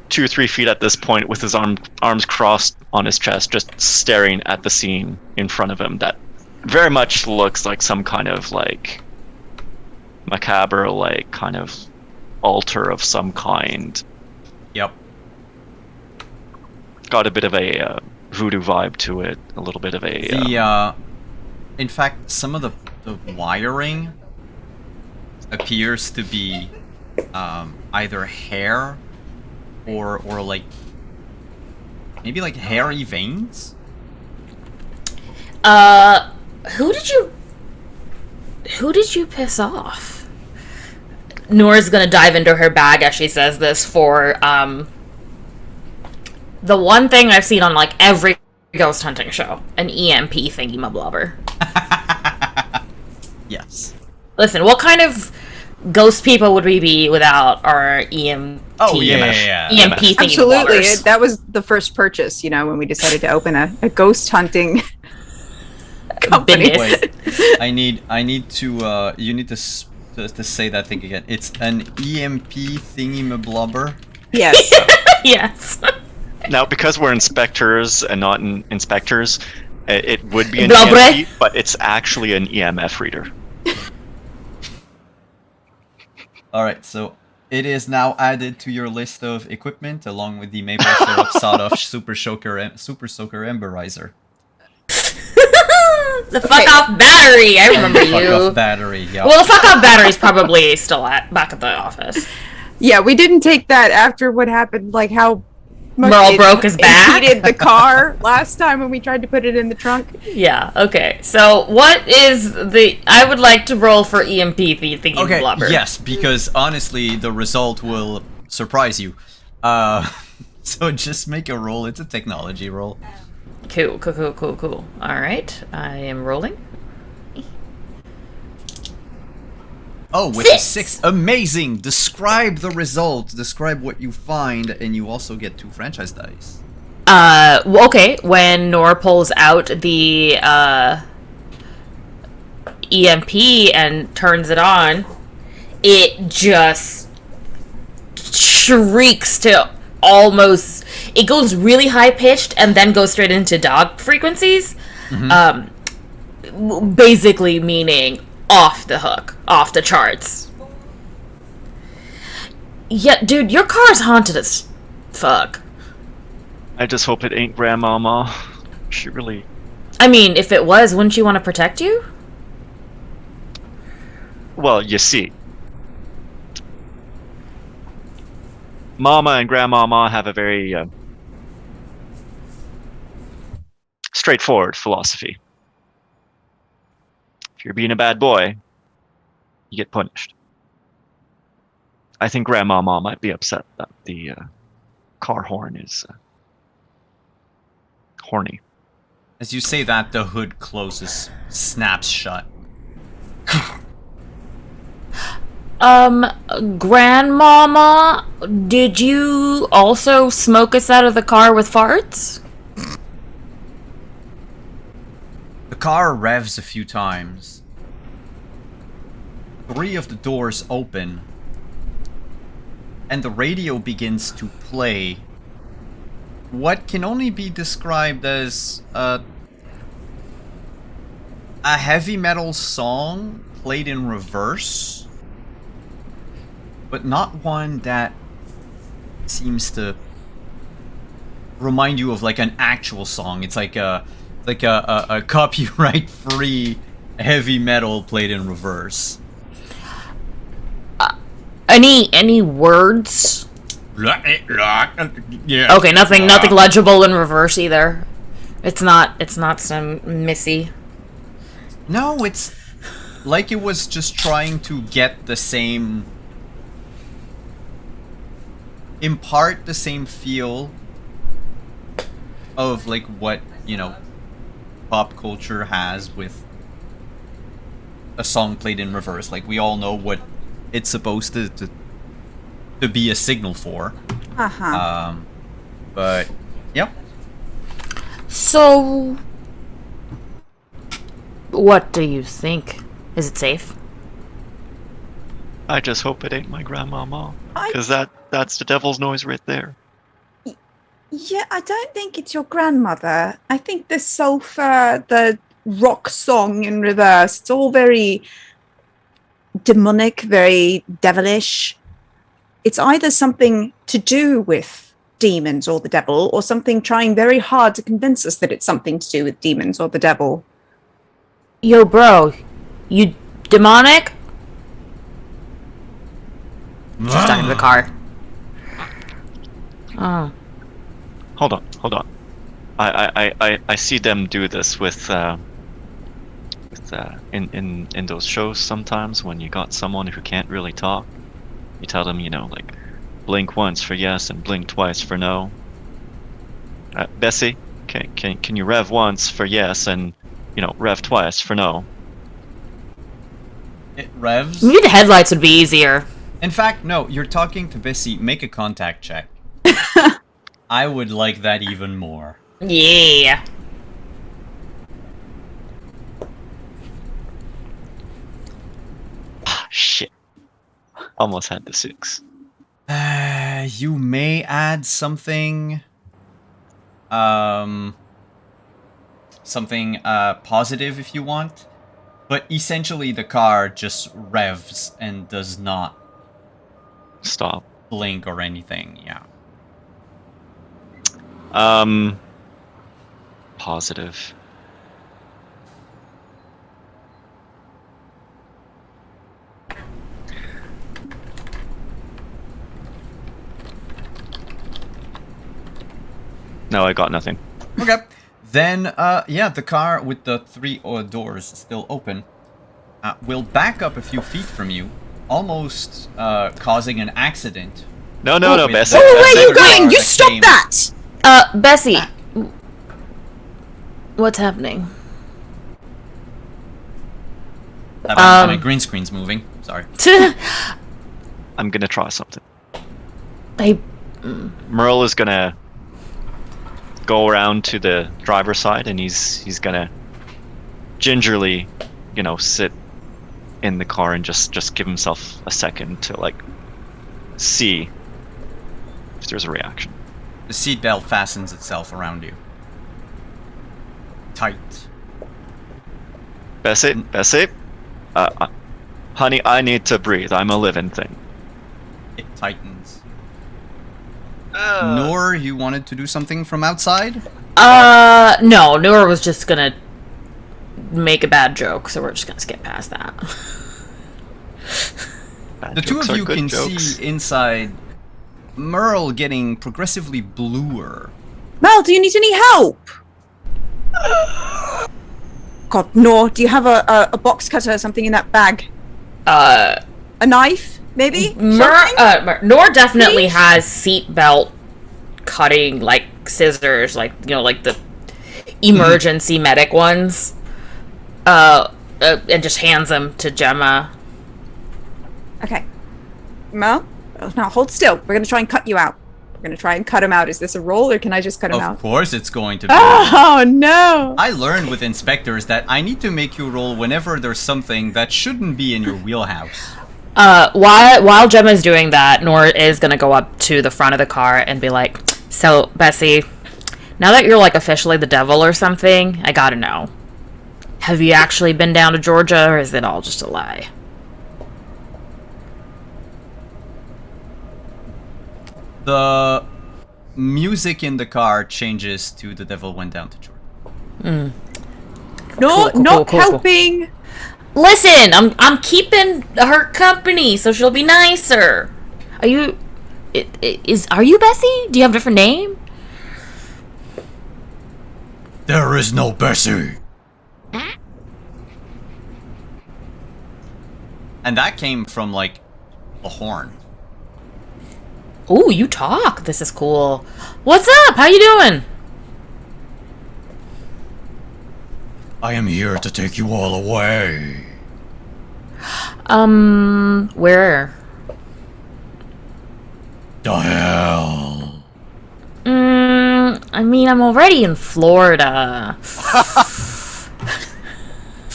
2 or 3 feet at this point with his arms crossed on his chest, just staring at the scene in front of him that very much looks like some kind of like macabre, like kind of altar of some kind. Yep. Got a bit of a voodoo vibe to it, a little bit of a in fact, some of the wiring appears to be either hair or like maybe like hairy veins. Who did you piss off? Nora's gonna dive into her bag as she says this for the one thing I've seen on like every ghost hunting show, an EMP thingy-mablobber. Yes. Listen, what kind of ghost people would we be without our EMP? Oh yeah. EMP thingy-mablobbers? Absolutely. That was the first purchase, when we decided to open a ghost hunting company. Business. Wait, I need to you need to say that thing again. It's an EMP thingy-mablobber. Yes. Yes. Now, because we're inspectors and not inspectors, it would be an Blobbre. EMP, but it's actually an EMF reader. Alright, so it is now added to your list of equipment along with the maple syrup sawed-off super soaker emberizer. The fuck off battery. I remember Fuck you. off battery, yeah. Well, the fuck off battery's probably still back at the office. Yeah, we didn't take that after what happened, like how much Merle broke his back. Impeded the car last time when we tried to put it in the trunk. Yeah, okay. So, what is I would like to roll for EMP thingy Okay, blubber. yes, because honestly, the result will surprise you. So just make a roll. It's a technology roll. Cool. Alright, I am rolling. Oh, with a 6. Amazing! Describe the result. Describe what you find, and you also get 2 franchise dice. Okay, when Nora pulls out the EMP and turns it on, it just shrieks to almost... It goes really high-pitched and then goes straight into dog frequencies. Basically meaning off the hook, off the charts. Yeah, dude, your car's haunted as fuck. I just hope it ain't Grandmama. She really... I mean, if it was, wouldn't she want to protect you? Well, you see. Mama and Grandmama have a very straightforward philosophy. If you're being a bad boy, you get punished. I think Grandmama might be upset that the car horn is horny. As you say that, the hood closes, snaps shut. Grandmama, did you also smoke us out of the car with farts? The car revs a few times. 3 of the doors open, and the radio begins to play what can only be described as a heavy metal song played in reverse, but not one that seems to remind you of like an actual song. It's like a copyright-free heavy metal played in reverse. Any words? Yeah. Okay, nothing legible in reverse either. It's not some Missy. No, it's like it was just trying to get the same, impart the same feel of like what, pop culture has with a song played in reverse. Like we all know what it's supposed to be a signal for. Uh-huh. But yep. So, What do you think? Is it safe? I just hope it ain't my grandmama, I- because that's the devil's noise right there. Yeah, I don't think it's your grandmother. I think the sulfur, the rock song in reverse, it's all very demonic, very devilish. It's either something to do with demons or the devil, or something trying very hard to convince us that it's something to do with demons or the devil. Yo, bro, you demonic? She's stuck in the car. Oh. Hold on. I see them do this with in those shows sometimes when you got someone who can't really talk. You tell them, like, blink once for yes and blink twice for no. Bessie, can you rev once for yes and rev twice for no? It revs. Maybe the headlights would be easier. In fact, no, you're talking to Bessie. Make a contact check. I would like that even more. Yeah. Shit. Almost had the 6. You may add something... something positive if you want. But essentially the car just revs and does not Stop. blink or anything, yeah. Positive. No, I got nothing. Okay. Then, yeah, the car with the 3 doors still open will back up a few feet from you, almost causing an accident. No, with Bessie. the Oh, where are you other car going? You that stop came- that! Bessie. What's happening? I mean, green screen's moving. Sorry. I'm gonna try something. Hey, Merle is gonna go around to the driver's side and he's gonna gingerly, sit in the car and just give himself a second to see if there's a reaction. The seatbelt fastens itself around you. Tight. Bessie, honey, I need to breathe. I'm a living thing. It tightens. Nor, you wanted to do something from outside? no, Noor was just gonna make a bad joke, so we're just gonna skip past that. Bad The two jokes of are you good can jokes. see inside Merle getting progressively bluer. Mel, do you need any help? God, no. Do you have a box cutter or something in that bag? Uh, A knife, maybe? Noor definitely Please? has seatbelt cutting, scissors, the emergency medic ones. And just hands them to Gemma. Okay. Mel, now hold still. We're going to try and cut you out. We're going to try and cut him out. Is this a roll, or can I just cut him Of out? course it's going to be. Oh, no. I learned with InSpectres that I need to make you roll whenever there's something that shouldn't be in your wheelhouse. While Gemma's doing that, Noor is gonna go up to the front of the car and be like, "So, Bessie, now that you're officially the devil or something, I gotta know. Have you actually been down to Georgia, or is it all just a lie?" The music in the car changes to "The Devil Went Down to Georgia." No, Cool, not cool. helping. Listen, I'm keeping her company, so she'll be nicer. Are you? Are you Bessie? Do you have a different name? There is no Bessie. And that came from a horn. Ooh, you talk. This is cool. What's up? How you doing? I am here to take you all away. Where? The hell. I mean, I'm already in Florida.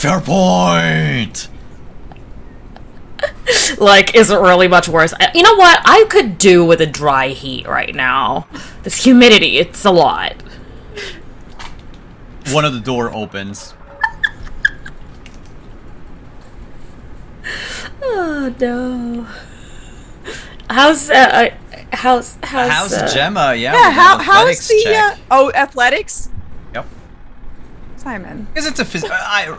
Fair point. Like, isn't really much worse. You know what? I could do with a dry heat right now. This humidity, it's a lot. One of the door opens. Oh no. How's Gemma? Yeah. Yeah, with how's an athletics the check. athletics? Yep. Simon. Because it's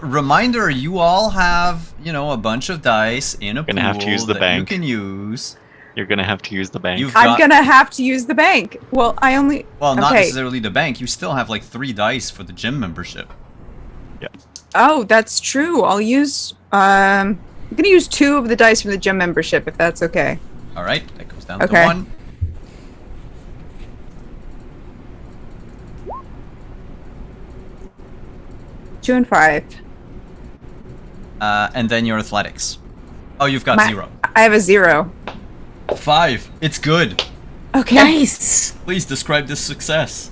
reminder, you all have, a bunch of dice in a Gonna pool have to use the that bank. you can use. You're gonna have to use the bank. You've I'm got, gonna have to use the bank. Well, I only. well, not okay. necessarily the bank. You still have like 3 dice for the gym membership. Yeah. Oh, that's true. I'll use. I'm gonna use 2 of the dice from the gym membership, if that's okay. All right, that goes down Okay. to 1. Two and 5. And then your athletics. Oh, you've got 0. I have a 0. 5. It's good. Okay. Nice. Please describe this success.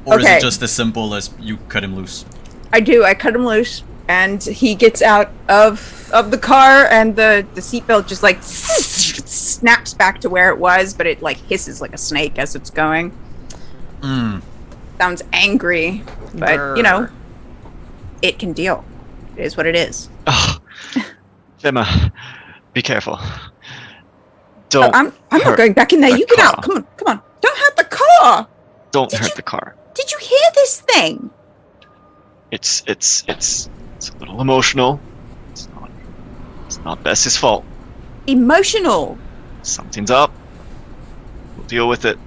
Or is Okay. it just as simple as you cut him loose? I do. I cut him loose, and he gets out of the car, and the seatbelt just like snaps back to where it was, but it like hisses like a snake as it's going. Mm. Sounds angry, but it can deal. It is what it is. Oh, Gemma, be careful. Oh, Don't I'm not hurt going back in there. the You get out. car. Come on. Don't hurt the car. don't Did hurt you- the car. Did you hear this thing? It's a little emotional. It's not Bess's fault. Emotional. Something's up. We'll deal with it.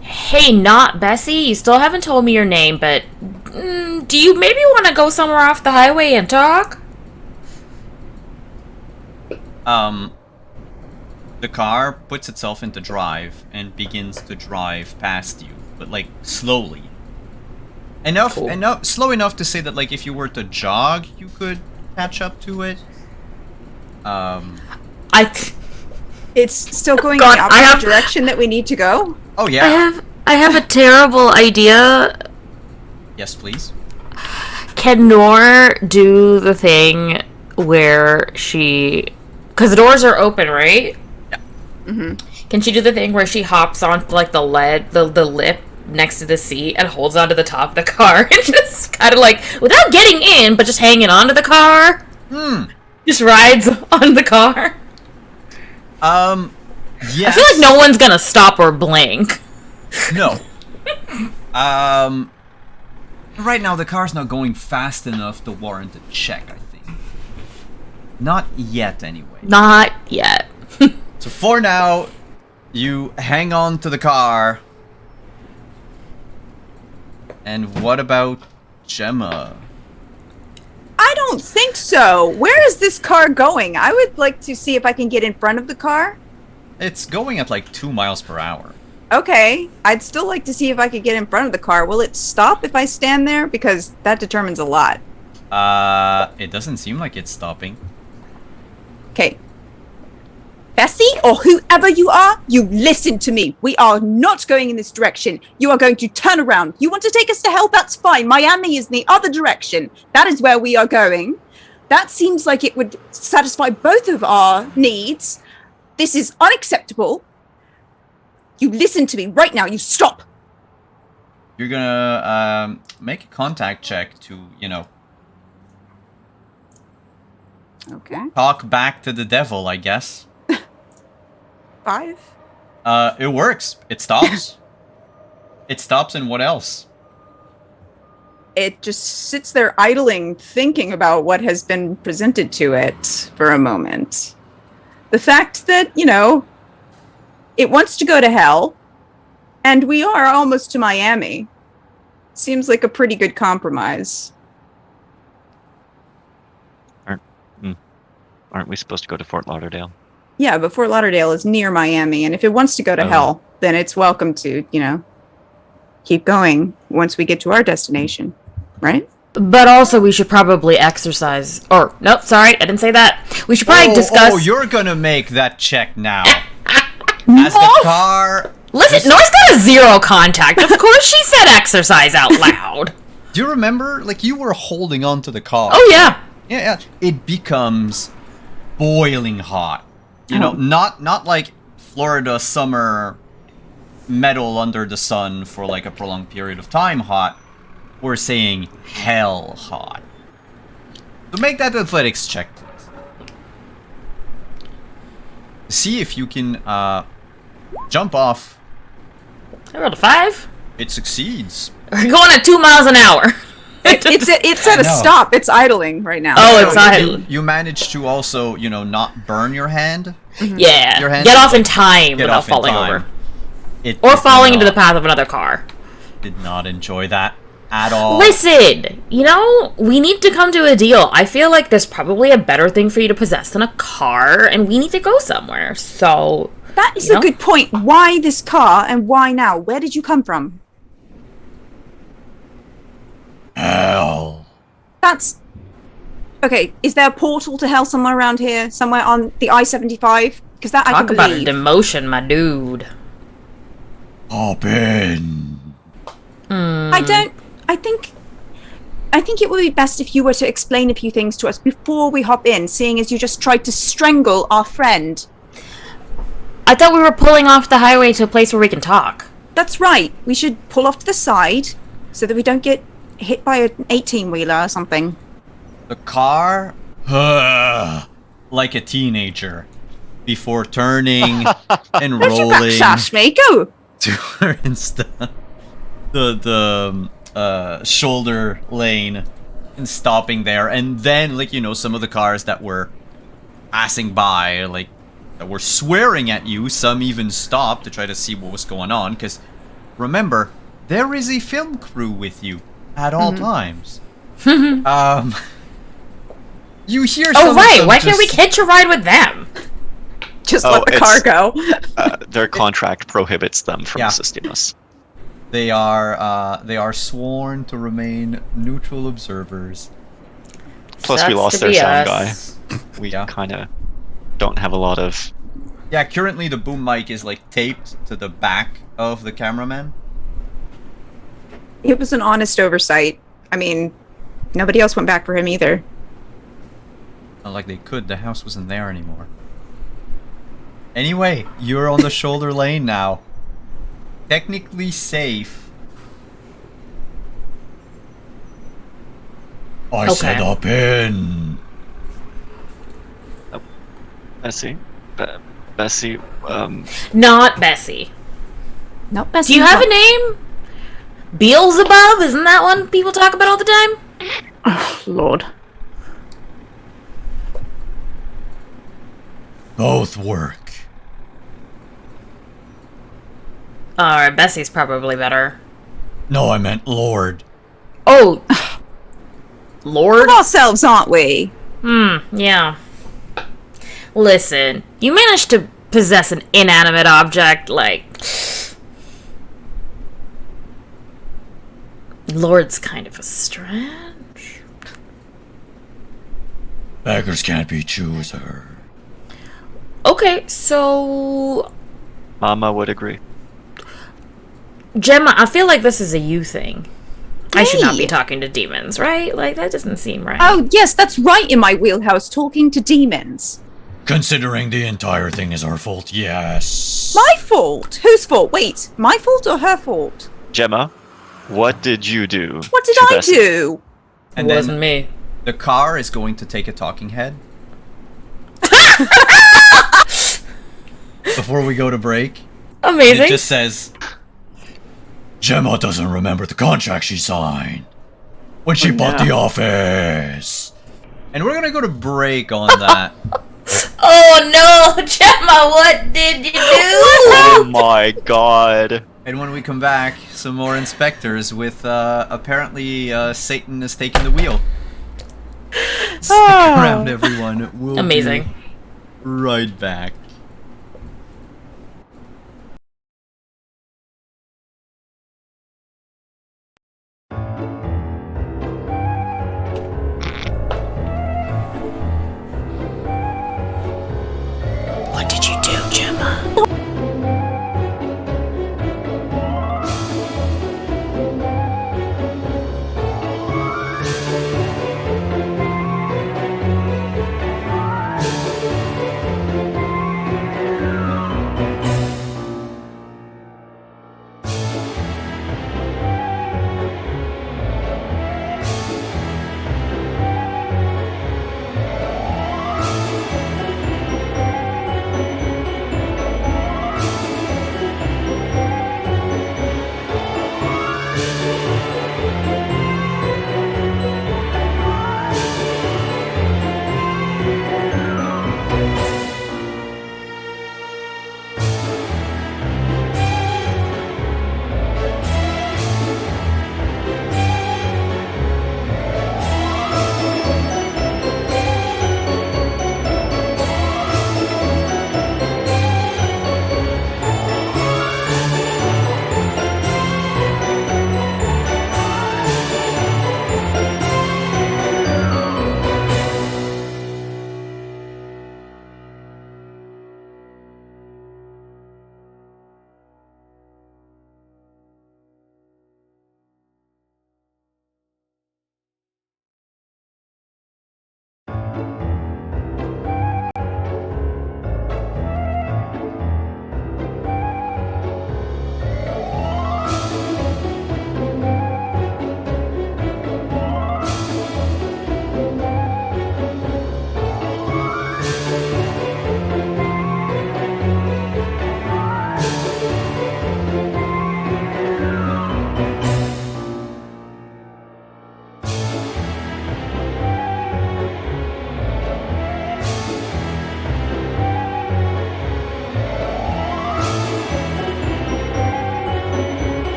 Hey, not Bessie. You still haven't told me your name, but do you maybe want to go somewhere off the highway and talk? The car puts itself into drive and begins to drive past you, but like slowly. Slow enough to say that like if you were to jog, you could catch up to it. It's still going God, in the I opposite have- direction that we need to go. Oh yeah. I have a terrible idea. Yes, please. Can Nor do the thing where she... Because the doors are open, right? Yeah. Mm-hmm. Can she do the thing where she hops on like the lip next to the seat and holds onto the top of the car and just kind of like, without getting in, but just hanging onto the car? Just rides on the car? Yes. I feel like no one's gonna stop or blink. No. Right now the car's not going fast enough to warrant a check, I think. Not yet, anyway. Not yet. So for now, you hang on to the car. And what about Gemma? I don't think so. Where is this car going? I would like to see if I can get in front of the car. It's going at like 2 miles per hour. Okay, I'd still like to see if I could get in front of the car. Will it stop if I stand there? Because that determines a lot. It doesn't seem like it's stopping. Okay. Bessie, or whoever you are, you listen to me. We are not going in this direction. You are going to turn around. You want to take us to hell? That's fine. Miami is in the other direction. That is where we are going. That seems like it would satisfy both of our needs. This is unacceptable. You listen to me right now. You stop. You're gonna make a contact check to, Okay. talk back to the devil, I guess. 5. It works. It stops. It stops, and what else? It just sits there idling, thinking about what has been presented to it for a moment. The fact that, it wants to go to hell, and we are almost to Miami. Seems like a pretty good compromise. Aren't we supposed to go to Fort Lauderdale? Yeah, but Fort Lauderdale is near Miami, and if it wants to go to Oh. hell, then it's welcome to, keep going once we get to our destination, right? But also, we should probably exercise. Or, nope, sorry, I didn't say that. We should probably discuss. Oh, you're gonna make that check now. As the car... Listen, Nor's got a 0 contact. Of course she said exercise out loud. Do you remember? Like, you were holding on to the car. Oh, yeah. Yeah. It becomes boiling hot. You know, not like Florida summer metal under the sun for like a prolonged period of time hot. We're saying hell hot. So make that athletics check, please. See if you can jump off. I rolled a 5. It succeeds. We're going at 2 miles an hour. It's at a No. stop. It's idling right now. Oh, So it's idling. You managed to also, you know, not burn your hand. Yeah. Your hand Get is off in like- time Get without off in falling time. over. It Or did falling into the not- path of another car. Did not enjoy that at all. Listen, you know, we need to come to a deal. I feel like there's probably a better thing for you to possess than a car, and we need to go somewhere. So, that is You a know? good point. Why this car and why now? Where did you come from? Hell. That's okay. Is there a portal to hell somewhere around here? Somewhere on the I-75? Because that I talk can about a believe. demotion, my dude. Hop in. I think it would be best if you were to explain a few things to us before we hop in, seeing as you just tried to strangle our friend. I thought we were pulling off the highway to a place where we can talk. That's right. We should pull off to the side so that we don't get hit by an 18-wheeler or something. The car, like a teenager, before turning and Don't you rolling backsash me. Go! towards the shoulder lane and stopping there, and then, like, you know, some of the cars that were passing by, like, that were swearing at you, some even stopped to try to see what was going on, because remember, there is a film crew with you at all times. You hear some Oh, of right. them Why can't we just- hitch a ride with them? Just Oh, let the car it's- go. Their contract prohibits them from Yeah. assisting us. They are sworn to remain neutral observers. Plus, we Sucks lost to their be sound us. guy. We Yeah. kind of don't have a lot of. Yeah, currently the boom mic is like taped to the back of the cameraman. It was an honest oversight. I mean, nobody else went back for him either. Not like they could, the house wasn't there anymore. Anyway, you're on the shoulder lane now. Technically safe. I Okay. said up in. Bessie, Bessie. Not Bessie. Not best. Do you have a name? Beelzebub? Isn't that one people talk about all the time? Oh, Lord. Both work. Alright, Bessie's probably better. No, I meant Lord. Oh. Lord? Of ourselves, aren't we? Yeah. Listen, you managed to possess an inanimate object, like... Lord's kind of a stretch. Beggars can't be chooser. Okay, so... Mama would agree. Gemma, I feel like this is a you thing. I should not Hey. be talking to demons, right? Like, that doesn't seem right. Oh, yes, that's right in my wheelhouse, talking to demons. Considering the entire thing is our fault, yes. My fault? Whose fault? Wait, my fault or her fault? Gemma, what did you do? What did to I Bessie? do? And it wasn't then me. the car is going to take a talking head. Before we go to break. Amazing. It just says, Gemma doesn't remember the contract she signed when she bought the office. And we're gonna go to break on that. Oh no, Gemma, what did you do? Oh my god. And when we come back, some more inspectors with apparently Satan is taking the wheel. Stick around, everyone. We'll Amazing. be right back. What did you do, Gemma?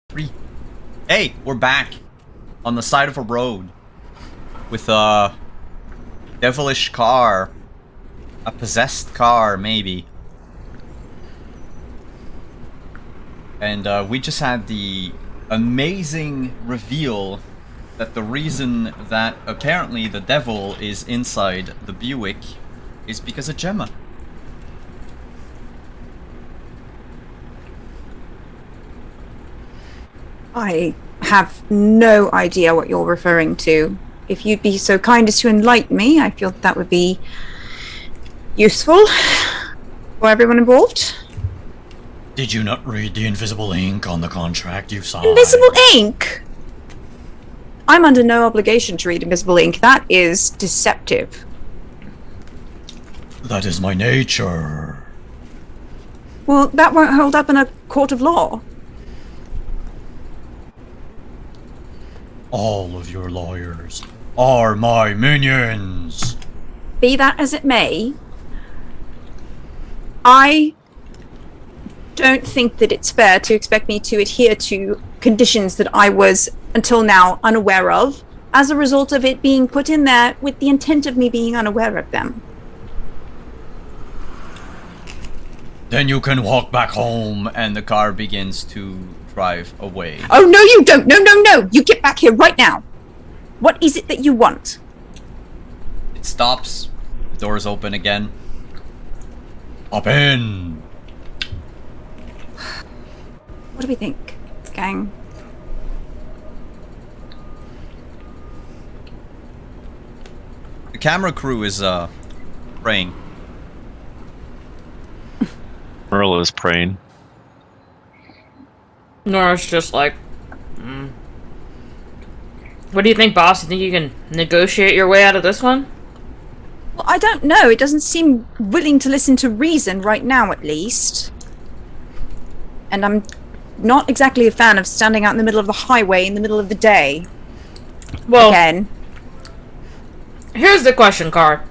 3. Hey, we're back on the side of a road with a devilish car, a possessed car, maybe. And we just had the amazing reveal that the reason that apparently the devil is inside the Buick is because of Gemma. I have no idea what you're referring to. If you'd be so kind as to enlighten me, I feel that would be useful for everyone involved. Did you not read the invisible ink on the contract you signed? Invisible ink? I'm under no obligation to read invisible ink. That is deceptive. That is my nature. Well, that won't hold up in a court of law. All of your lawyers are my minions. Be that as it may, I don't think that it's fair to expect me to adhere to conditions that I was, until now, unaware of, as a result of it being put in there with the intent of me being unaware of them. Then you can walk back home, and the car begins to drive away. Oh, no, you don't! No, no, no! You get back here right now! What is it that you want? It stops. The doors open again. Hop in. What do we think, gang? The camera crew is, praying. Merle is praying. Nora's just like, What do you think, boss? You think you can negotiate your way out of this one? Well, I don't know. It doesn't seem willing to listen to reason right now, at least. And I'm not exactly a fan of standing out in the middle of the highway in the middle of the day. Well, Again. here's the question, Car.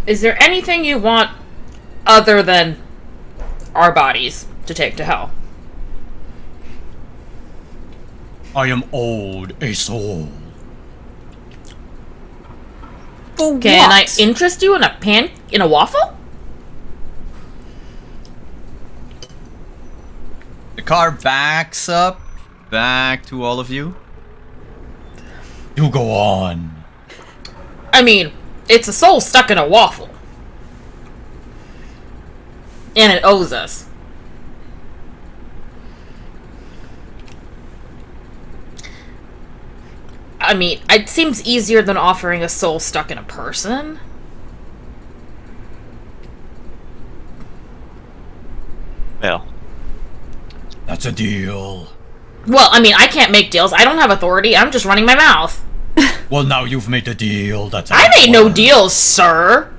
Is there anything you want other than our bodies to take to hell? I am owed a soul. For Can I what? interest you in a waffle? The car backs up, back to all of you. You go on. I mean, it's a soul stuck in a waffle. And it owes us. I mean, it seems easier than offering a soul stuck in a person. Well, That's a deal. Well, I mean, I can't make deals. I don't have authority. I'm just running my mouth. Well, now you've made a deal. That's I made no deals, sir.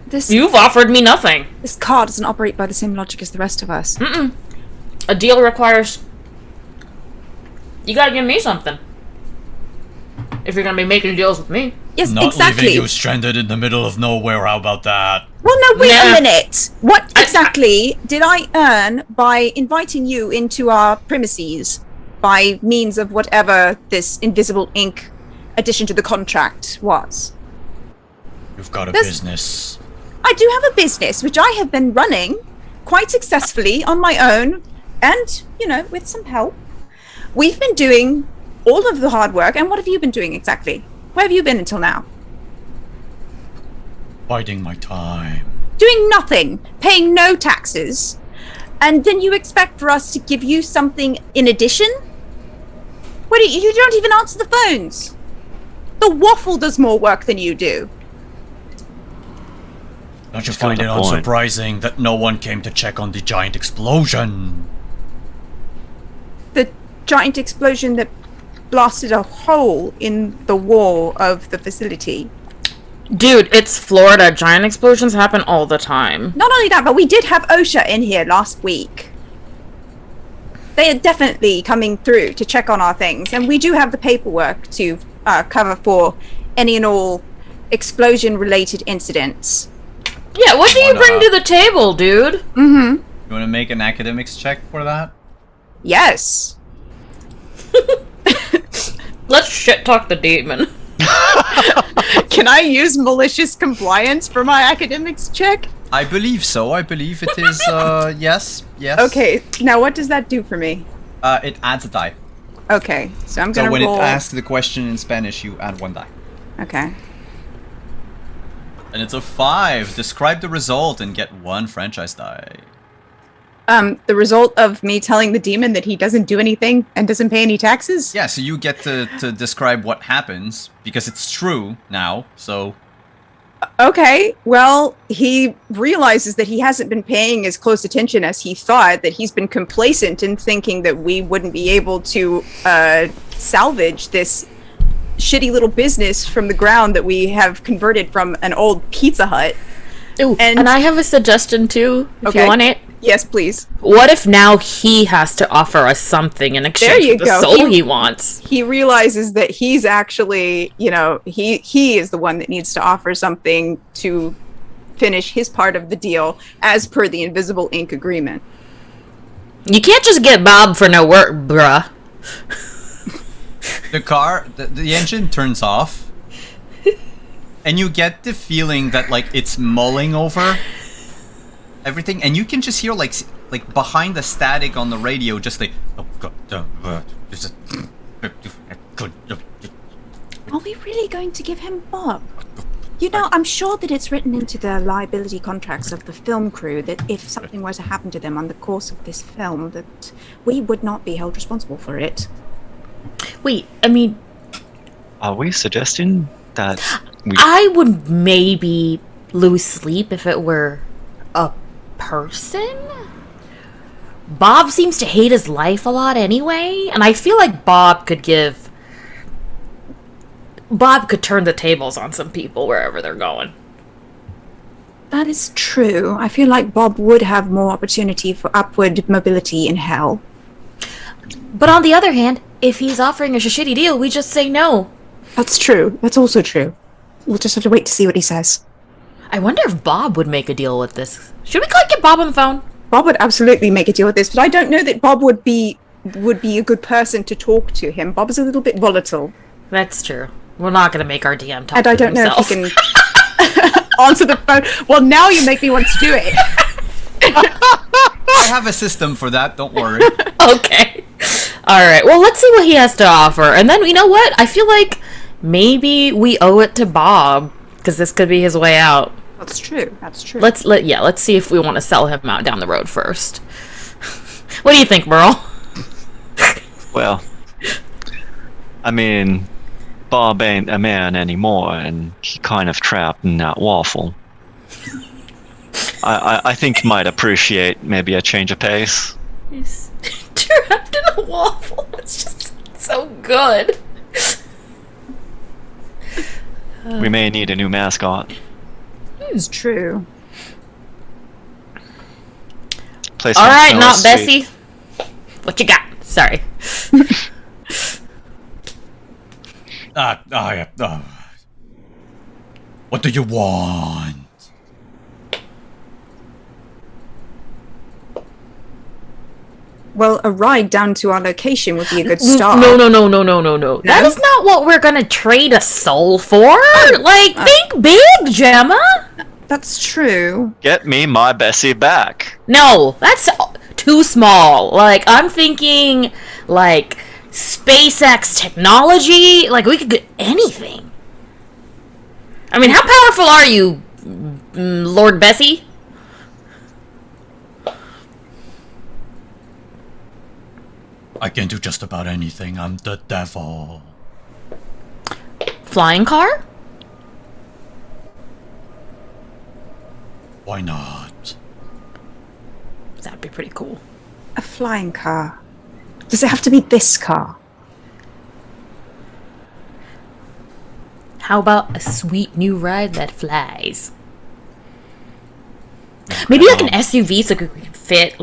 This You've offered me nothing. this car doesn't operate by the same logic as the rest of us. A deal requires... You gotta give me something. If you're gonna be making deals with me. Yes, Not exactly. leaving you stranded in the middle of nowhere. How about that? Well, no, wait Nah. a minute. What exactly did I earn by inviting you into our premises by means of whatever this invisible ink addition to the contract was? You've got a This- business. I do have a business which I have been running quite successfully on my own and, with some help. We've been doing all of the hard work. And what have you been doing exactly? Where have you been until now? Biding my time. Doing nothing, paying no taxes, and then you expect for us to give you something in addition? What do you don't even answer the phones. The waffle does more work than you do. Don't you He's got find a it point. unsurprising that no one came to check on the giant explosion? The giant explosion that blasted a hole in the wall of the facility. Dude, it's Florida. Giant explosions happen all the time. Not only that, but we did have OSHA in here last week. They are definitely coming through to check on our things, and we do have the paperwork to cover for any and all explosion-related incidents. Yeah, what do you bring to the table, dude? Mm-hmm. You want to make an academics check for that? Yes. Let's shit talk the demon. Can I use malicious compliance for my academics check? I believe so. I believe it is, yes. Okay, now what does that do for me? It adds a die. Okay, so I'm So gonna when roll... it asks the question in Spanish, you add 1 die. Okay. And it's a 5. Describe the result and get 1 franchise die. The result of me telling the demon that he doesn't do anything and doesn't pay any taxes? Yeah, so you get to describe what happens, because it's true now, so... Okay, well, he realizes that he hasn't been paying as close attention as he thought, that he's been complacent in thinking that we wouldn't be able to salvage this shitty little business from the ground that we have converted from an old Pizza Hut. Ooh, and I have a suggestion too, if you want it. Yes, please. What if now he has to offer us something in exchange for the soul he wants? He realizes that he's actually, you know, he is the one that needs to offer something to finish his part of the deal as per the Invisible Ink agreement. You can't just get Bob for no work, bruh. The car, the engine turns off, and you get the feeling that, like, it's mulling over everything, and you can just hear, like behind the static on the radio, just like... Are we really going to give him Bob? You know, I'm sure that it's written into the liability contracts of the film crew that if something were to happen to them on the course of this film, that we would not be held responsible for it. Wait, I mean... Are we suggesting that we... I would maybe lose sleep if it were a person? Bob seems to hate his life a lot anyway, and I feel like Bob could turn the tables on some people wherever they're going. That is true. I feel like Bob would have more opportunity for upward mobility in hell. But on the other hand, if he's offering us a shitty deal, we just say no. That's true. That's also true. We'll just have to wait to see what he says. I wonder if Bob would make a deal with this. Should we get Bob on the phone? Bob would absolutely make a deal with this, but I don't know that Bob would be a good person to talk to him. Bob is a little bit volatile. That's true. We're not going to make our DM talk and I don't to himself. know if he can answer the phone. Well, now you make me want to do it. I have a system for that, don't worry. Okay. Alright, well, let's see what he has to offer. And then, you know what? I feel like maybe we owe it to Bob, because this could be his way out. That's true. That's true. Let's see if we want to sell him out down the road first. What do you think, Merle? Well, I mean, Bob ain't a man anymore, and he kind of trapped in that waffle. I think he might appreciate maybe a change of pace. He's trapped in a waffle. It's just so good. We may need a new mascot. It's true. Place Alright, some not sweet- Bessie. What you got? Sorry. What do you want? Well, a ride down to our location would be a good start. No. That is not what we're gonna trade a soul for. Think big, Gemma. That's true. Get me my Bessie back. No, that's too small. I'm thinking, SpaceX technology. We could get anything. I mean, how powerful are you, Lord Bessie? I can do just about anything. I'm the devil. Flying car? Why not? That'd be pretty cool. A flying car. Does it have to be this car? How about a sweet new ride that flies? Maybe an SUV so we can fit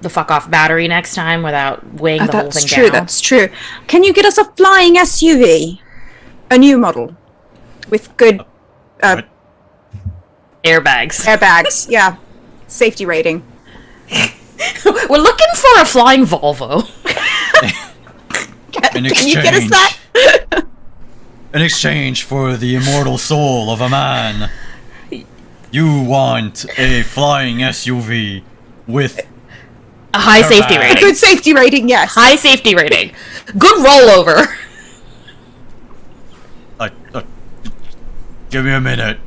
the fuck off battery next time without weighing the whole thing down. That's true. Can you get us a flying SUV? A new model. With good Airbags. Airbags, yeah. Safety rating. We're looking for a flying Volvo. In Can you get us exchange. that? In exchange for the immortal soul of a man, you want a flying SUV with A high safety Airbags. rating. Good safety rating, yes. High safety rating. Good rollover. give me a minute.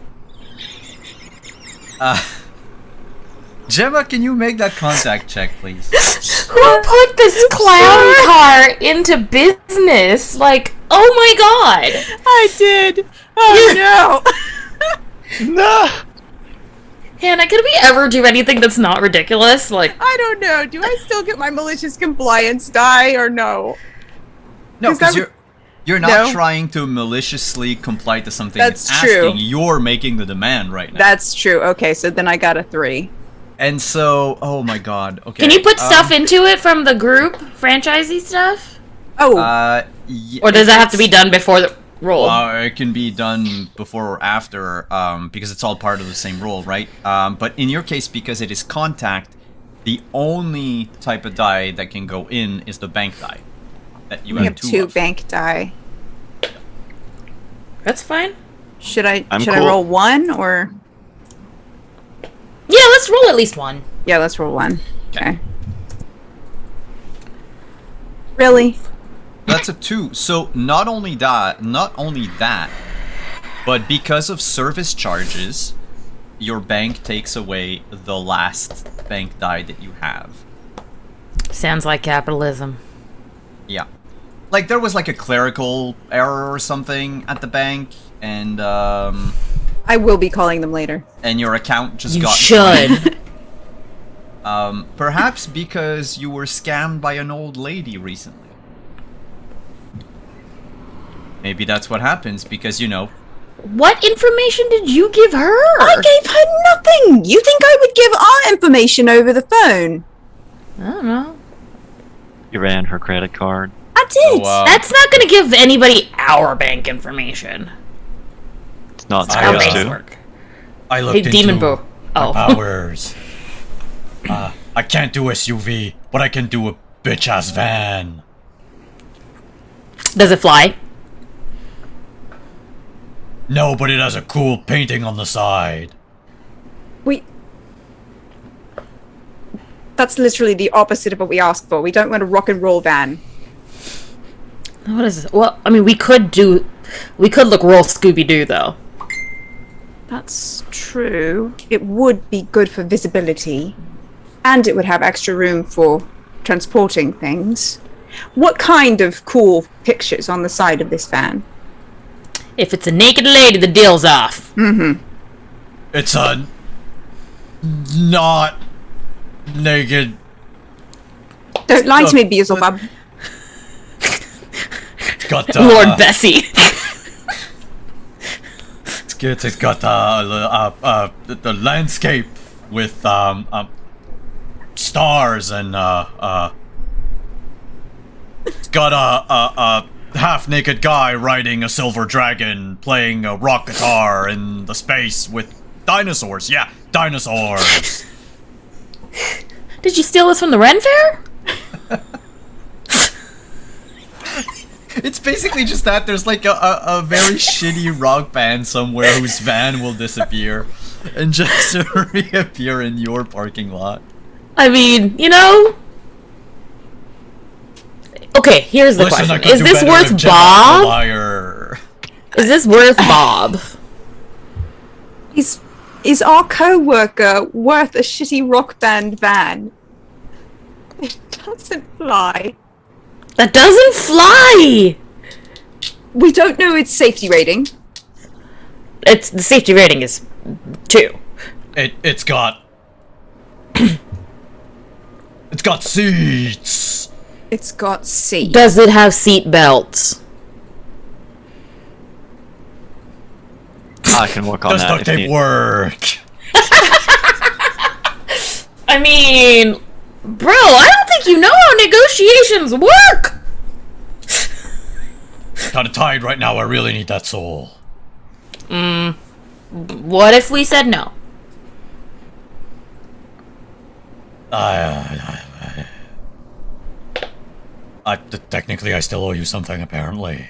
Gemma, can you make that contact check, please? Who put this clown car into business? Like, oh my god. I did. Oh no. No. Hannah, could we ever do anything that's not ridiculous? Like, I don't know. Do I still get my malicious compliance die or no? No, Is because that- you're not No? trying to maliciously comply to something That's it's true. asking. You're making the demand right now. That's true. Okay, so then I got a 3. And so, oh my god. Okay. can you put stuff into it from the group, franchisee stuff? Oh, Or does that have to be done before the roll? It can be done before or after, because it's all part of the same role, right? But in your case, because it is contact, the only type of die that can go in is the bank die. That you we have 2 of. bank die. That's fine. Should I I'm I cool. roll 1 or Yeah, let's roll at least one. yeah, let's roll 1. Okay. Really? That's a 2. So not only that, but because of service charges, your bank takes away the last bank die that you have. Sounds like capitalism. Yeah. Like there was like a clerical error or something at the bank, and I will be calling them later. your account just You got should. perhaps because you were scammed by an old lady recently. Maybe that's what happens because What information did you give her? I gave her nothing. You think I would give our information over the phone? I don't know. You ran her credit card. I did. That's not going to give anybody our bank information. It's not That's how supposed banks to. work. I Hey, looked Demon into Boo. Oh. powers. I can't do SUV, but I can do a bitch ass van. Does it fly? No, but it has a cool painting on the side. That's literally the opposite of what we asked for. We don't want a rock and roll van. What is it? Well, I mean, we could look real Scooby-Doo, though. That's true. It would be good for visibility, and it would have extra room for transporting things. What kind of cool pictures on the side of this van? If it's a naked lady, the deal's off. It's a not naked. Don't lie to me, Beelzebub. It's got Lord Bessie. it's got the landscape with stars and it's got a half-naked guy riding a silver dragon playing a rock guitar in the space with dinosaurs. Yeah, dinosaurs. Did you steal this from the Ren Fair? It's basically just that there's like a very shitty rock band somewhere whose van will disappear and just reappear in your parking lot. I mean, Okay, here's the Listen, I question. could Is do this better if worth Gemma was a Bob? liar. Is this worth Bob? Is our co-worker worth a shitty rock band van? It doesn't fly. That doesn't fly! We don't know its safety rating. The safety rating is 2. It's got seats. It's got C. Does it have seat belts? I can work on Does that. duct if tape need- work? I mean, bro, I don't think you know how negotiations work! Kinda tired right now, I really need that soul. What if we said no? Technically, I still owe you something, apparently.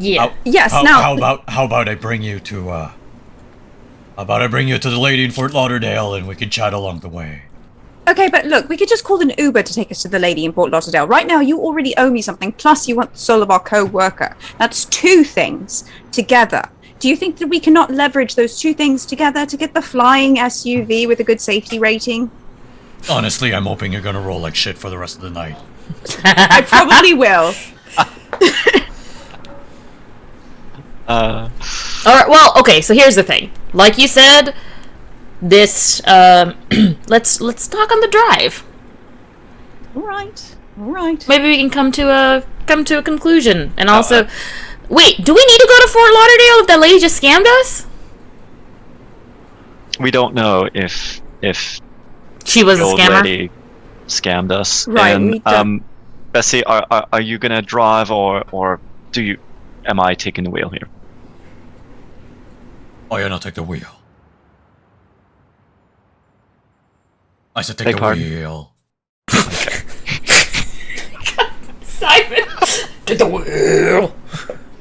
Yeah. Yes, How now. about I bring you to, how about I bring you to the lady in Fort Lauderdale and we can chat along the way? Okay, but look, we could just call an Uber to take us to the lady in Port Lauderdale. Right now, you already owe me something, plus you want the soul of our co-worker. That's two things together. Do you think that we cannot leverage those two things together to get the flying SUV with a good safety rating? Honestly, I'm hoping you're gonna roll like shit for the rest of the night. I probably will. All right. Well, okay. So here's the thing. Like you said, this. Let's talk on the drive. All right. Maybe we can come to a conclusion. And also, wait. Do we need to go to Fort Lauderdale if that lady just scammed us? We don't know if She was the a old scammer. lady scammed us. Right, And we don't- Bessie, are you gonna drive or am I taking the wheel here? Oh, you're not take the wheel. I said take Beg the pardon? wheel. Simon, take the wheel.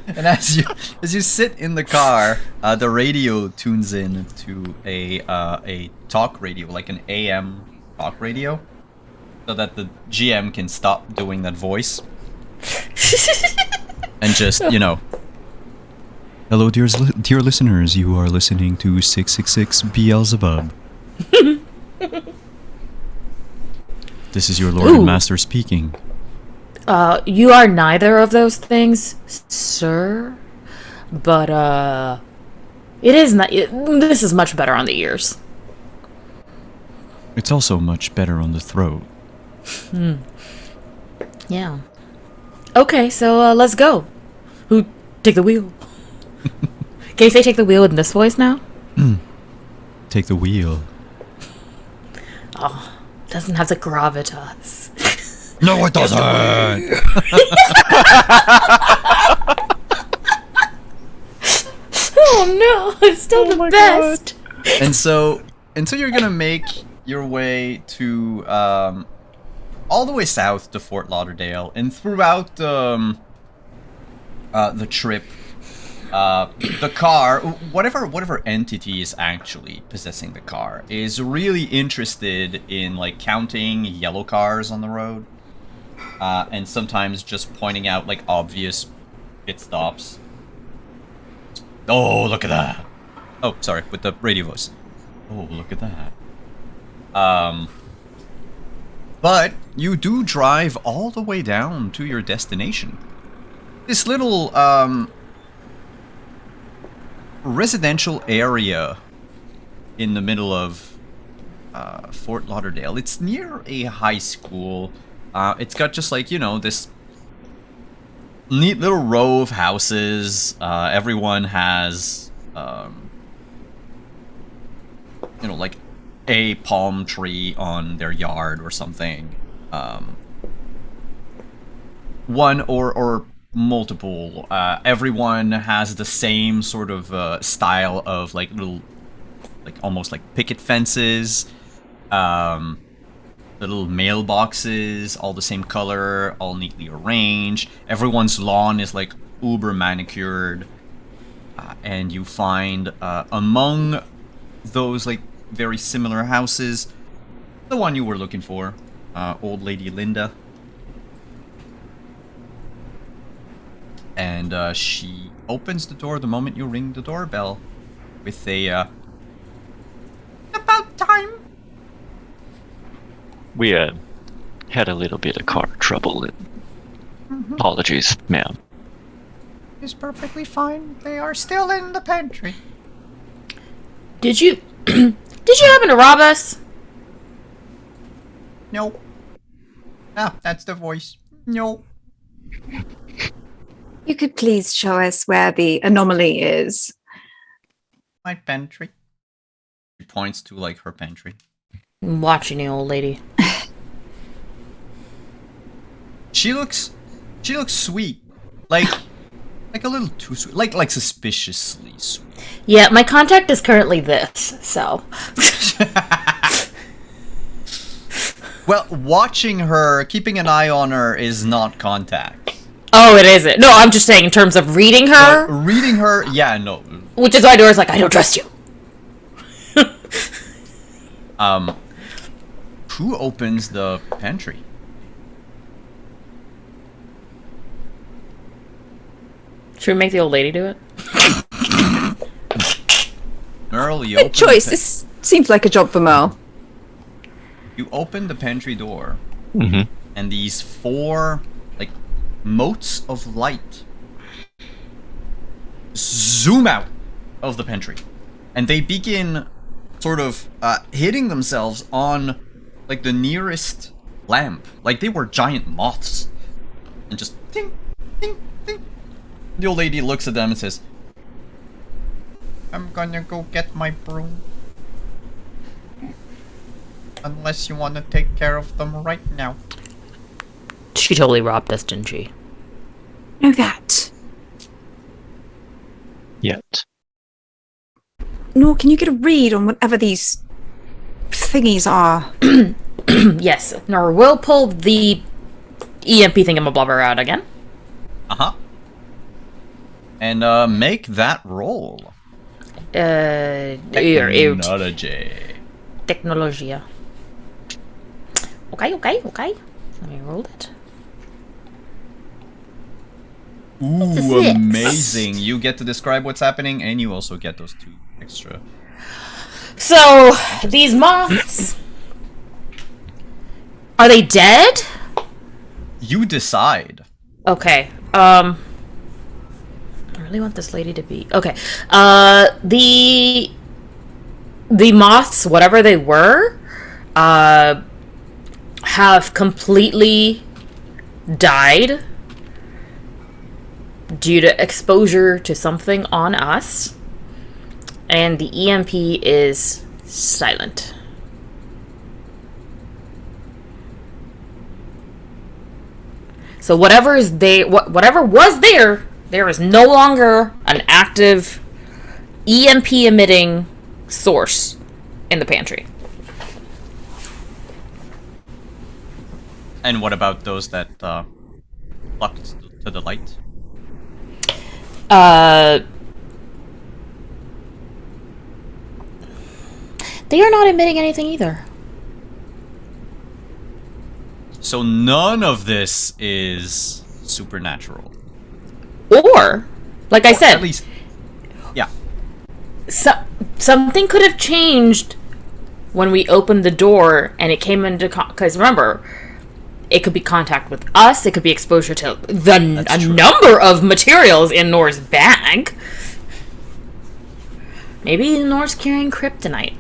And as you sit in the car, the radio tunes in to a talk radio, like an AM talk radio, so that the GM can stop doing that voice and just, Hello, dear listeners. You are listening to 666 Beelzebub. This is your Lord and Ooh. Master speaking. You are neither of those things, sir. But it is not. This is much better on the ears. It's also much better on the throat. Yeah. Okay, so let's go. Who take the wheel? Can you say take the wheel in this voice now? Take the wheel. Oh, doesn't have the gravitas. No, it doesn't. Oh no, it's still the best. And so you're gonna make your way to all the way south to Fort Lauderdale, and throughout the trip, the car, whatever entity is actually possessing the car, is really interested in like counting yellow cars on the road, and sometimes just pointing out like obvious pit stops. Oh, look at that. Oh, sorry, with the radio voice. Oh, look at that. But you do drive all the way down to your destination. This little, residential area in the middle of, Fort Lauderdale. It's near a high school. It's got just like, this neat little row of houses. Everyone has, like a palm tree on their yard or something. One or multiple. Everyone has the same sort of style of like little, like almost like picket fences. Little mailboxes, all the same color, all neatly arranged. Everyone's lawn is like uber manicured. And you find among those like very similar houses, the one you were looking for, old lady Linda. And she opens the door the moment you ring the doorbell with a about time. We had a little bit of car trouble. Apologies, ma'am. Is perfectly fine. They are still in the pantry. Did you happen to rob us? Nope. Ah, that's the voice. Nope. You could please show us where the anomaly is. My pantry. She points to like her pantry. I'm watching you, old lady. She looks sweet. Like Like a little too sweet. Like suspiciously sweet. Yeah, my contact is currently this, so. Well, watching her, keeping an eye on her is not contact. Oh, it isn't. No, I'm just saying in terms of reading her. But reading her, yeah, no. Which is why Dora's like, I don't trust you. Who opens the pantry? Should we make the old lady do it? Merle, you Good open choice. This seems like a job for Merle. You open the pantry door, Mm-hmm. and these 4, like, motes of light zoom out of the pantry. And they begin sort of hitting themselves on, like, the nearest lamp. Like they were giant moths. And just ting, ting, ting. The old lady looks at them and says, I'm gonna go get my broom. Unless you want to take care of them right now. She totally robbed us, didn't she? Know that. Yet. Nor, can you get a read on whatever these thingies are? Yes. Nor will pull the EMP thingamablubber out again. Uh-huh. And make that roll. Technology. Technologia. Okay. Let me roll it. Ooh, Six. amazing. You get to describe what's happening, and you also get those 2 extra. So, these moths... Are they dead? You decide. Okay. I really want this lady to be... Okay. The moths, whatever they were, have completely died due to exposure to something on us. And the EMP is silent. So whatever is there, whatever was there, there is no longer an active EMP emitting source in the pantry. And what about those that flocked to the light? They are not emitting anything either. So none of this is supernatural. Or, like I said, At least, yeah. Something could have changed when we opened the door and it came into because remember, it could be contact with us, it could be exposure to a number of materials in Nor's bag. Maybe Nor's carrying kryptonite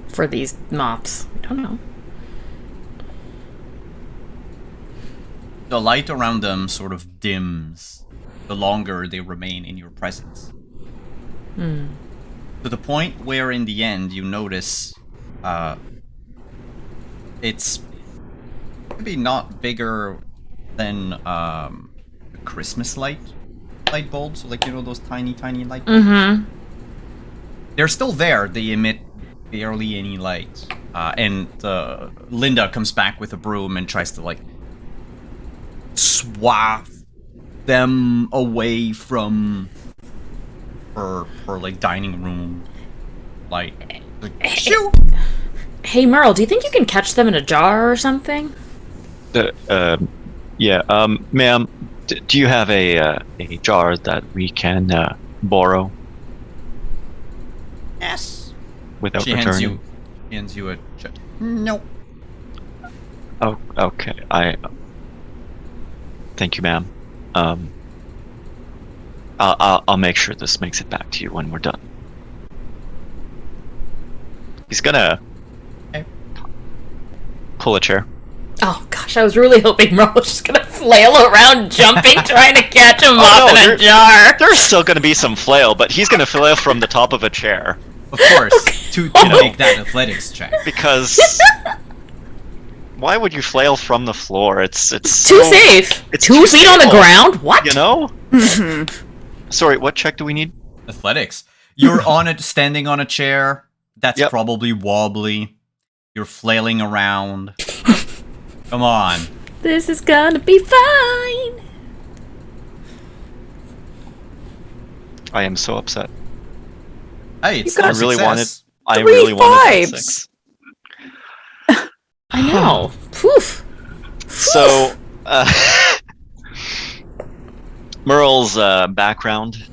for these moths. I don't know. The light around them sort of dims the longer they remain in your presence. To the point where in the end you notice it's maybe not bigger than a Christmas light bulb, so like, you know, those tiny light bulbs. They're still there. They emit barely any light. And Linda comes back with a broom and tries to like swath them away from her like dining room light. Like, shoo! Hey Merle, do you think you can catch them in a jar or something? Yeah. Ma'am, do you have a jar that we can borrow Yes. without She returning? hands you a jar. No. Oh, okay. Thank you, ma'am. I'll make sure this makes it back to you when we're done. He's gonna pull a chair. Oh gosh, I was really hoping Merle was just gonna flail around jumping, trying to catch a moth in a jar. There's still gonna be some flail, but he's gonna flail from the top of a chair. Of course, to make that athletics check. Because Why would you flail from the floor? It's Too so, safe. It's 2 feet on the safe, ground? What? You know? Mhm. Sorry, what check do we need? Athletics. You're on it, standing on a chair. That's Yep. probably wobbly. You're flailing around. Come on. This is gonna be fine. I am so upset. Hey, it's You got- still I really success. I 3 really wanted that fives. 6. I know. Poof. So, Merle's background,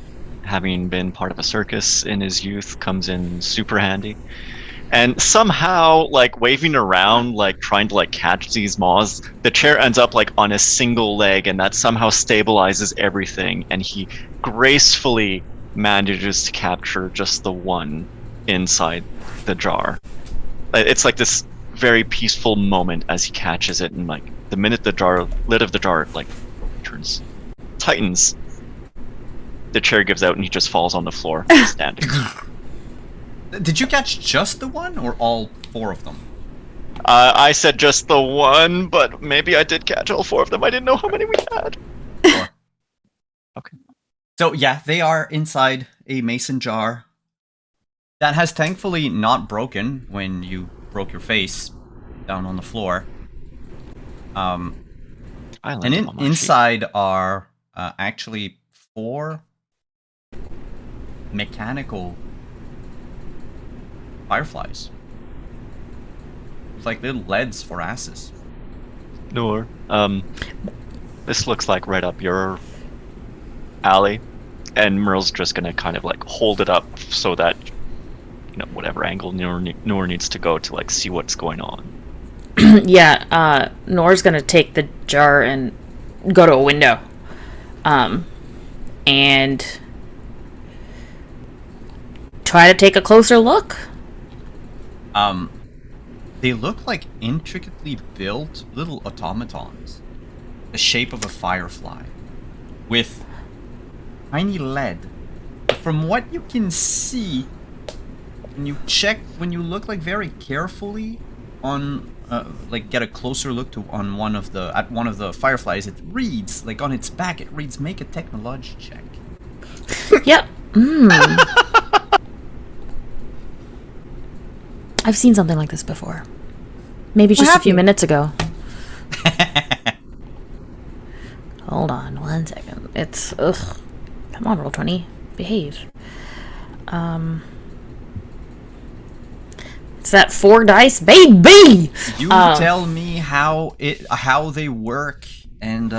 having been part of a circus in his youth, comes in super handy. And somehow, like, waving around, like, trying to, like, catch these moths, the chair ends up, like, on a single leg, and that somehow stabilizes everything, and he gracefully manages to capture just the one inside the jar. It's like this very peaceful moment as he catches it, and, like, the minute the lid of the jar, like, tightens, the chair gives out, and he just falls on the floor, standing. Did you catch just the one or all 4 of them? I said just the one, but maybe I did catch all 4 of them. I didn't know how many we had. 4. Okay. So yeah, they are inside a mason jar that has thankfully not broken when you broke your face down on the floor. I And landed on my feet. inside are actually 4 mechanical fireflies. It's like little leads for asses. Noor, this looks like right up your alley, and Merle's just gonna kind of like hold it up so that, you know, whatever angle Noor needs to go to like see what's going on. Yeah, Nora's gonna take the jar and go to a window. And try to take a closer look. They look like intricately built little automatons, the shape of a firefly, with tiny lead. From what you can see, when you look like very carefully on, like get a closer look at one of the fireflies, it reads like on its back. It reads, "Make a technology check." Yep. I've seen something like this before. Maybe just a have few you? minutes ago. Hold on 1 second. It's ugh. Come on, Roll20. Behave. It's that 4 dice, baby. You tell me how they work and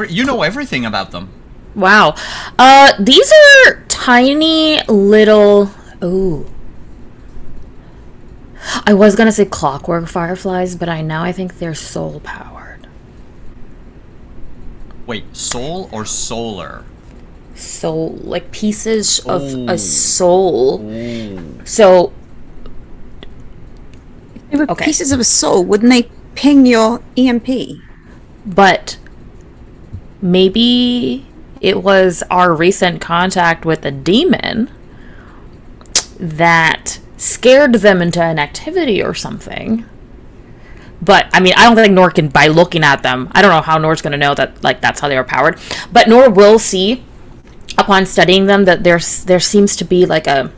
you know everything about them. Wow. These are tiny little. Ooh. I was gonna say clockwork fireflies, but I think they're soul powered. Wait, soul or solar? Soul, like pieces of Oh. a soul. Ooh. So, If they were Okay. pieces of a soul, wouldn't they ping your EMP? but maybe it was our recent contact with the demon that scared them into an activity or something. But I mean, I don't think Nor can, by looking at them, I don't know how Nor's going to know that like that's how they were powered. But Nor will see upon studying them that there seems to be like a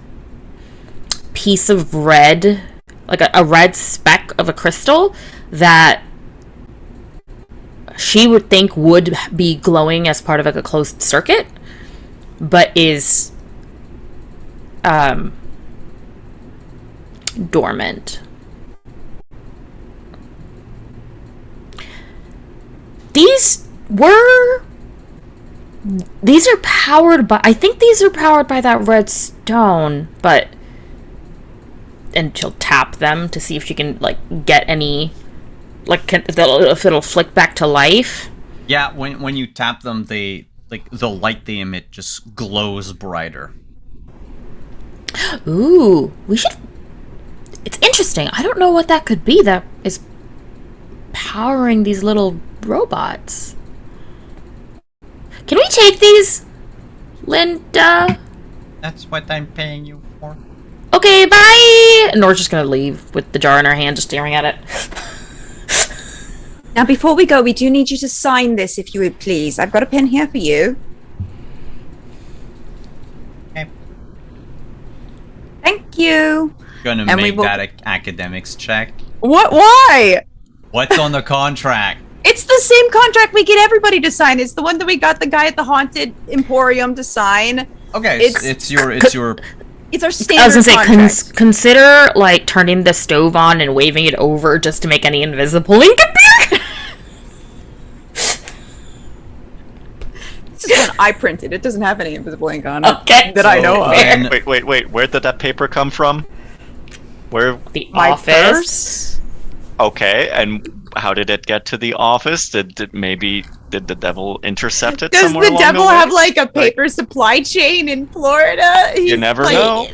piece of red, like a red speck of a crystal that she would think would be glowing as part of like a closed circuit, but is dormant. These are powered by, I think these are powered by that red stone, but, and she'll tap them to see if she can like get any, like if it'll flick back to life. Yeah, when you tap them, they like the light they emit just glows brighter. Ooh, we should. It's interesting. I don't know what that could be that is powering these little robots. Can we take these, Linda? That's what I'm paying you for. Okay, bye! And Nora's just gonna leave with the jar in her hand, just staring at it. Now, before we go, we do need you to sign this, if you would please. I've got a pen here for you. Okay. Thank you. Gonna And we make will- that a academics check. What? Why? What's on the contract? It's the same contract we get everybody to sign. It's the one that we got the guy at the Haunted Emporium to sign. Okay, It's- it's your It's our standard I was gonna say, contract. consider, like, turning the stove on and waving it over just to make any invisible ink appear. This is one I printed. It doesn't have any invisible ink on it Okay. that I know of. and Wait. Where did that paper come from? Where? The My office. purse? Okay, and how did it get to the office? Did the devil intercept it Does somewhere the along devil the way? have like a paper supply chain in Florida? He's never like, know.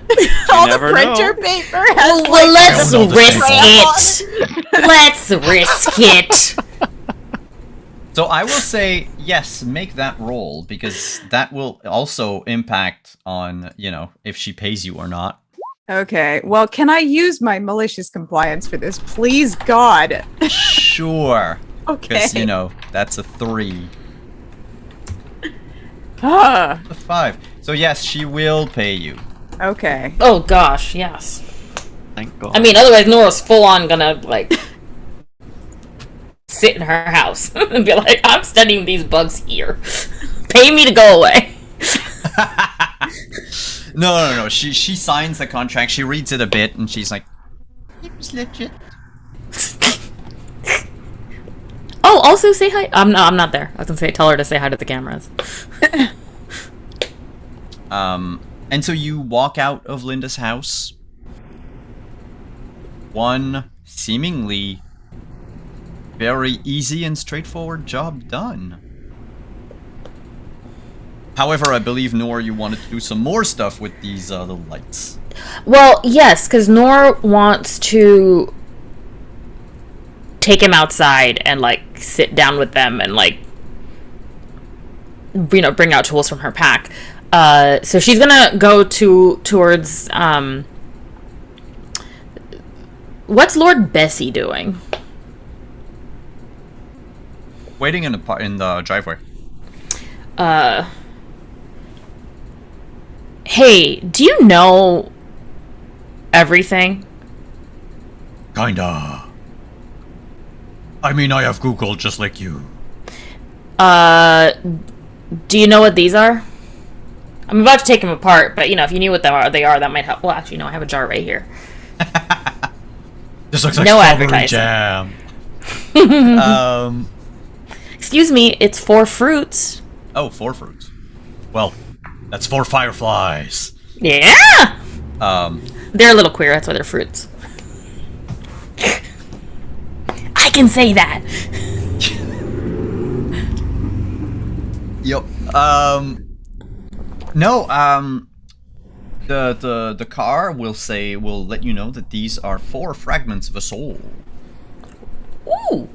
all never the printer know. paper has Well, like, let's I don't know risk it. Let's risk it. so I will say yes, make that roll because that will also impact on, if she pays you or not. Okay, well, can I use my malicious compliance for this? Please, God. Sure. Okay. Because, that's a 3. Ah, A 5. So yes, she will pay you. okay. Oh gosh, yes. Thank God. I mean, otherwise Nora's full on gonna, like, sit in her house and be like, I'm studying these bugs here. Pay me to go away. No. She signs the contract. She reads it a bit, and she's like, "It's legit." Oh, also say hi. I'm not there. I was gonna say, tell her to say hi to the cameras. And so you walk out of Linda's house. One seemingly very easy and straightforward job done. However, I believe, Nora, you wanted to do some more stuff with these little lights. Well, yes, because Nora wants to take him outside and, like, sit down with them and, like, bring out tools from her pack. So she's gonna go towards what's Lord Bessie doing? Waiting in the driveway. Hey, do you know everything? Kinda. I mean, I have Google just like you. Do you know what these are? I'm about to take them apart, but if you knew what they are, that might help. Well, actually, no, I have a jar right here. This looks like No strawberry advertising. jam. Excuse me, it's 4 fruits. Oh, 4 fruits. Well, that's 4 fireflies. Yeah! They're a little queer, that's why they're fruits. I can say that! Yep. No, the car will let you know that these are 4 fragments of a soul. Ooh!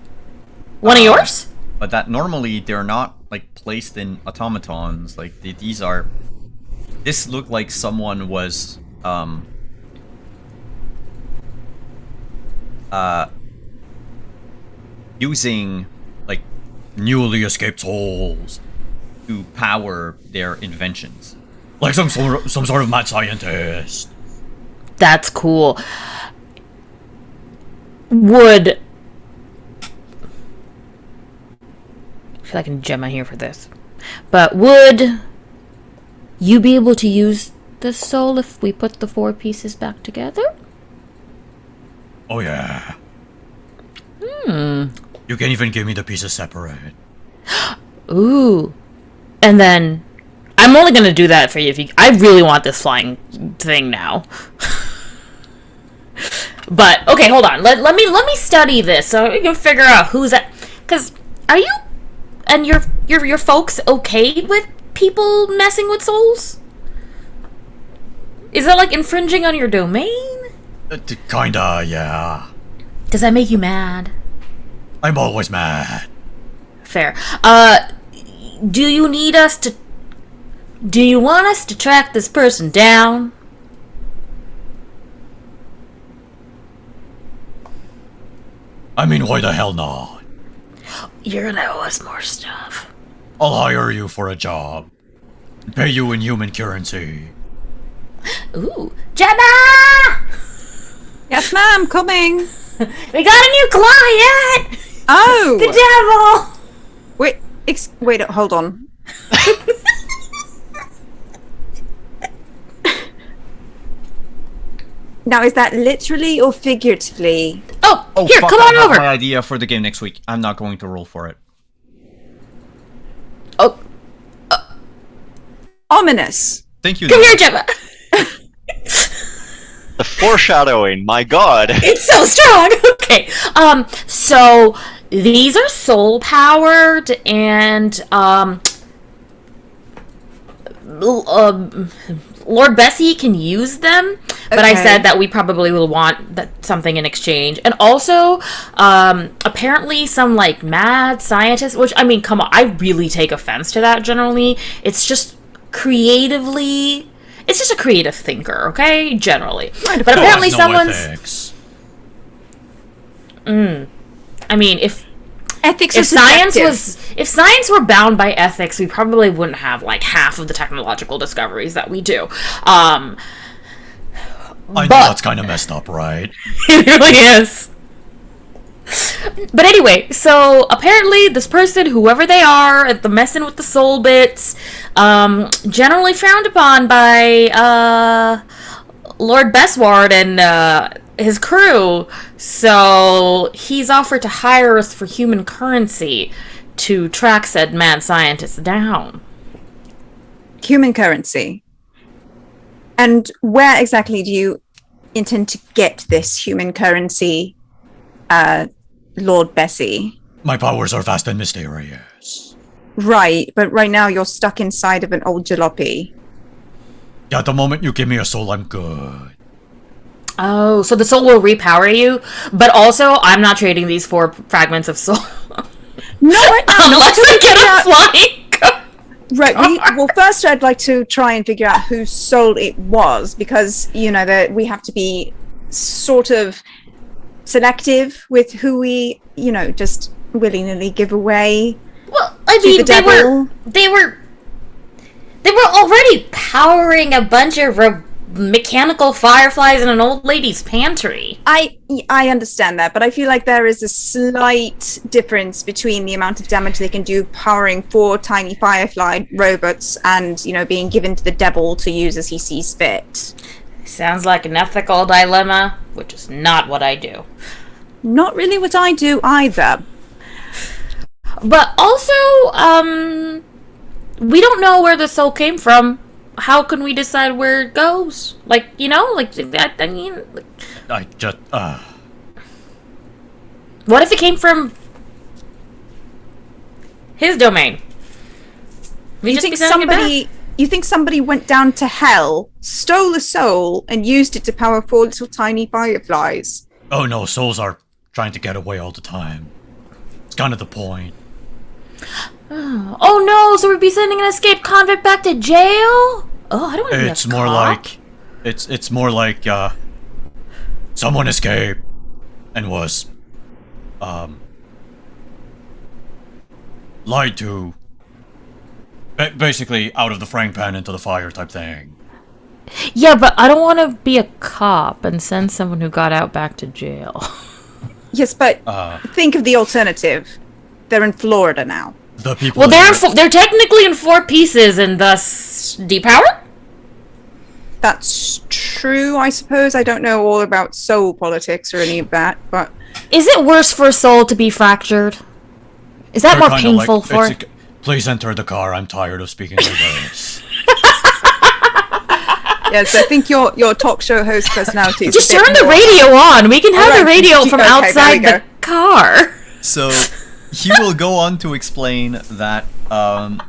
One of yours? But that normally they're not like placed in automatons. Like these are. This looked like someone was using like Newly escaped souls. to power their inventions. Like some sort of mad scientist. That's cool. Would... I feel like I can Gemma here for this. But would you be able to use the soul if we put the 4 pieces back together? Oh yeah. You can even give me the pieces separate. Ooh. And then I'm only gonna do that for you if you. I really want this flying thing now. But okay, hold on. Let me study this so we can figure out who's at. Cause are you and your folks okay with people messing with souls? Is that like infringing on your domain? Kinda, yeah. Does that make you mad? I'm always mad. Fair. Do you need us to... Do you want us to track this person down? I mean, why the hell not? You're gonna owe us more stuff. I'll hire you for a job. And pay you in human currency. Ooh. Gemma! Yes, ma'am, coming. We got a new client! Oh! The devil! Wait, hold on. Now, is that literally or figuratively? Oh, here, fuck, come I on have over. my idea for the game next week. I'm not going to roll for it. Oh, Ominous. Thank you. come Noah. here, Gemma. The foreshadowing, my god. It's so strong. Okay. So these are soul powered and Lord Bessie can use them, but I Okay. said that we probably will want something in exchange. And also, apparently some like mad scientists, which I mean, come on, I really take offense to that generally. It's just creatively, it's just a creative thinker, okay? Generally. Right, of But course. apparently No someone's, ethics. I mean, if Ethics if are science subjective. if science were bound by ethics, we probably wouldn't have like half of the technological discoveries that we do. I know But- that's kind of messed up, right? It really is. But anyway, so apparently this person, whoever they are, the messing with the soul bits, generally frowned upon by Lord Besward and his crew. So he's offered to hire us for human currency to track said mad scientists down. Human currency. And where exactly do you intend to get this human currency, Lord Bessie? My powers are vast and mysterious. Right, but right now you're stuck inside of an old jalopy. Yeah, the moment you give me a soul, I'm good. Oh, so the soul will repower you, but also I'm not trading these 4 fragments of soul. No, right now, Unless I get a flying. Right. Well, first I'd like to try and figure out whose soul it was, because you know that we have to be sort of selective with who we, just willy-nilly give away Well, I to mean, the they devil. were already powering a bunch of mechanical fireflies in an old lady's pantry. I understand that, but I feel like there is a slight difference between the amount of damage they can do powering 4 tiny firefly robots and, being given to the devil to use as he sees fit. Sounds like an ethical dilemma, which is not what I do. Not really what I do either. But also, we don't know where the soul came from. How can we decide where it goes? I mean, I just, what if it came from his domain? We You just think be sending it back. you think somebody went down to hell, stole a soul, and used it to power 4 little tiny fireflies? oh no, souls are trying to get away all the time. It's kind of the point. Oh no, so we'd be sending an escaped convict back to jail? Oh, I don't want to be a It's more cop. like, it's more like, someone escaped and was, lied to. Basically, out of the frying pan into the fire type thing. Yeah, but I don't want to be a cop and send someone who got out back to jail. Yes, but Uh, think of the alternative. They're in Florida now. the people. Well, that- they're technically in 4 pieces and thus depowered? That's true, I suppose. I don't know all about soul politics or any of that, but Is it worse for a soul to be fractured? Is that they're more kinda painful like, for... it's please enter the car. I'm tired of speaking like this. yes, I think your talk show host personality is Just a bit turn the more- radio on. We can have Alright, the radio from okay, there outside we the go. car. So he will go on to explain that But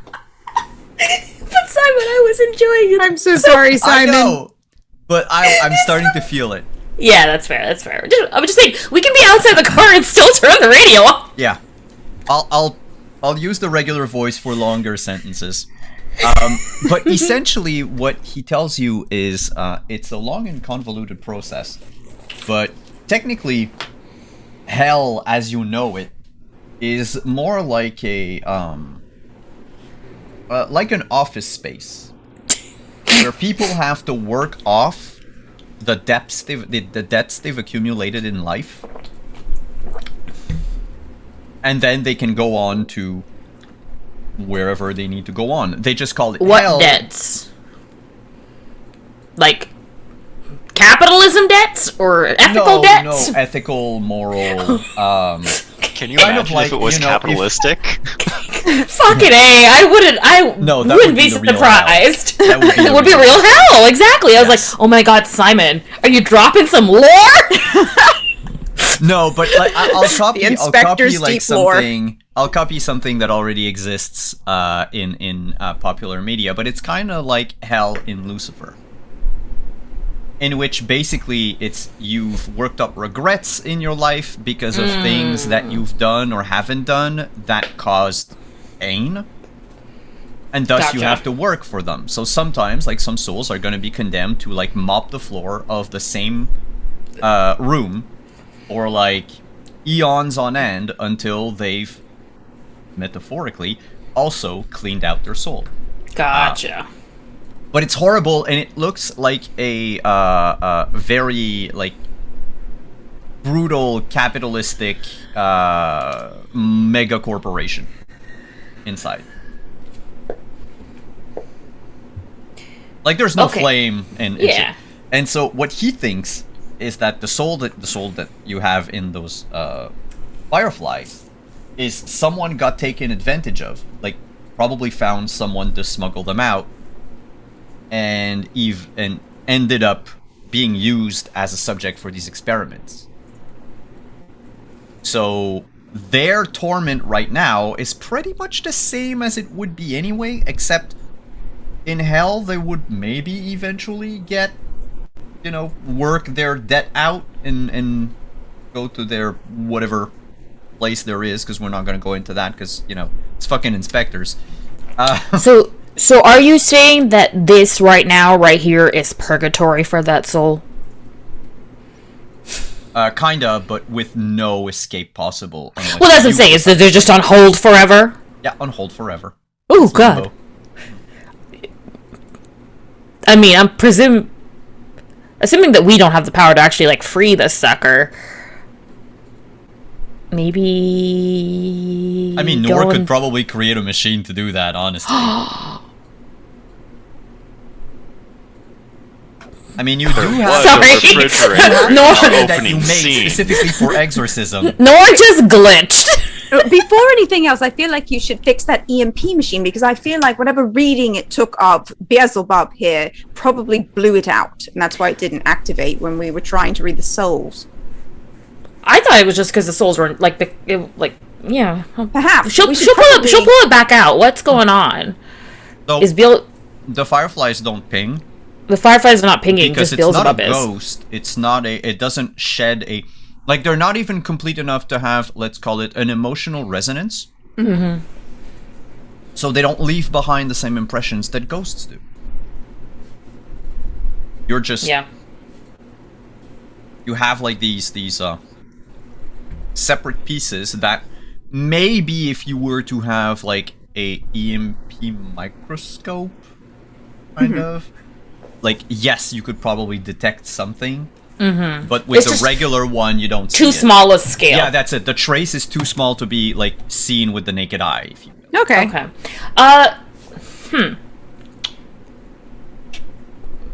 Simon, I was enjoying it. I'm so sorry, I Simon. know, but I'm starting to feel it. Yeah, that's fair. That's fair. I was just saying we can be outside the car and still turn the radio on. Yeah, I'll use the regular voice for longer sentences. But essentially, what he tells you is it's a long and convoluted process. But technically, hell as you know it is more like like an office space where people have to work off the debts they've accumulated in life, and then they can go on to wherever they need to go on. They just call it What hell. debts? Like capitalism debts or ethical debts? No, ethical, moral. Can you Kind imagine of like, if it was you know, if- capitalistic? Fucking A, I No, that wouldn't would be be the real surprised. That would be It the would be real real hell, exactly. I was Yes. like, oh my god, Simon, are you dropping some lore? No, but like I'll copy. The I'll copy InSpectres like deep lore. something. I'll copy something that already exists in popular media, but it's kind of like hell in Lucifer, in which basically it's you've worked up regrets in your life because of things that you've done or haven't done that caused pain, and thus you Gotcha. have to work for them. So sometimes, like, some souls are going to be condemned to like mop the floor of the same room or like eons on end until they've metaphorically also cleaned out their soul. Gotcha. But it's horrible, and it looks like a very like brutal capitalistic mega corporation inside. Like there's no Okay. flame and Yeah. and so what he thinks is that the soul that you have in those fireflies is someone got taken advantage of, like probably found someone to smuggle them out, and ended up being used as a subject for these experiments. So their torment right now is pretty much the same as it would be anyway, except in hell they would maybe eventually get, you know, work their debt out and go to their whatever place there is, because we're not going to go into that because, you know, it's fucking InSpectres. So are you saying that this right now, right here, is purgatory for that soul? Kinda, but with no escape possible. unless Well, that's what I'm you- saying. Is that they're just on hold forever? Yeah, on hold forever. Oh It's god. limbo. I mean, I'm assuming that we don't have the power to actually like free this sucker. Maybe. I mean, go Nor could and- probably create a machine to do that, honestly. I mean, you do have Sorry. refrigerator No. that opening you made scene. specifically for exorcism. Nor just glitched. Before anything else, I feel like you should fix that EMP machine, because I feel like whatever reading it took of Beelzebub here probably blew it out, and that's why it didn't activate when we were trying to read the souls. I thought it was just because the souls were like yeah. Perhaps She'll we should pull it. probably- She'll pull it back out. What's going on? So Is Bill the fireflies don't ping the fireflies are not pinging? because Just it's not a Beelzebub is. ghost. It's not a. It doesn't shed a. Like, they're not even complete enough to have, let's call it, an emotional resonance. Mm-hmm. So they don't leave behind the same impressions that ghosts do. You're just Yeah. you have like these separate pieces that maybe if you were to have like a EMP microscope kind of, like, yes, you could probably detect something, but with It's the just regular one you don't see Too it. small a scale. Yeah, that's it. The trace is too small to be like seen with the naked eye, if you will. Okay. Okay.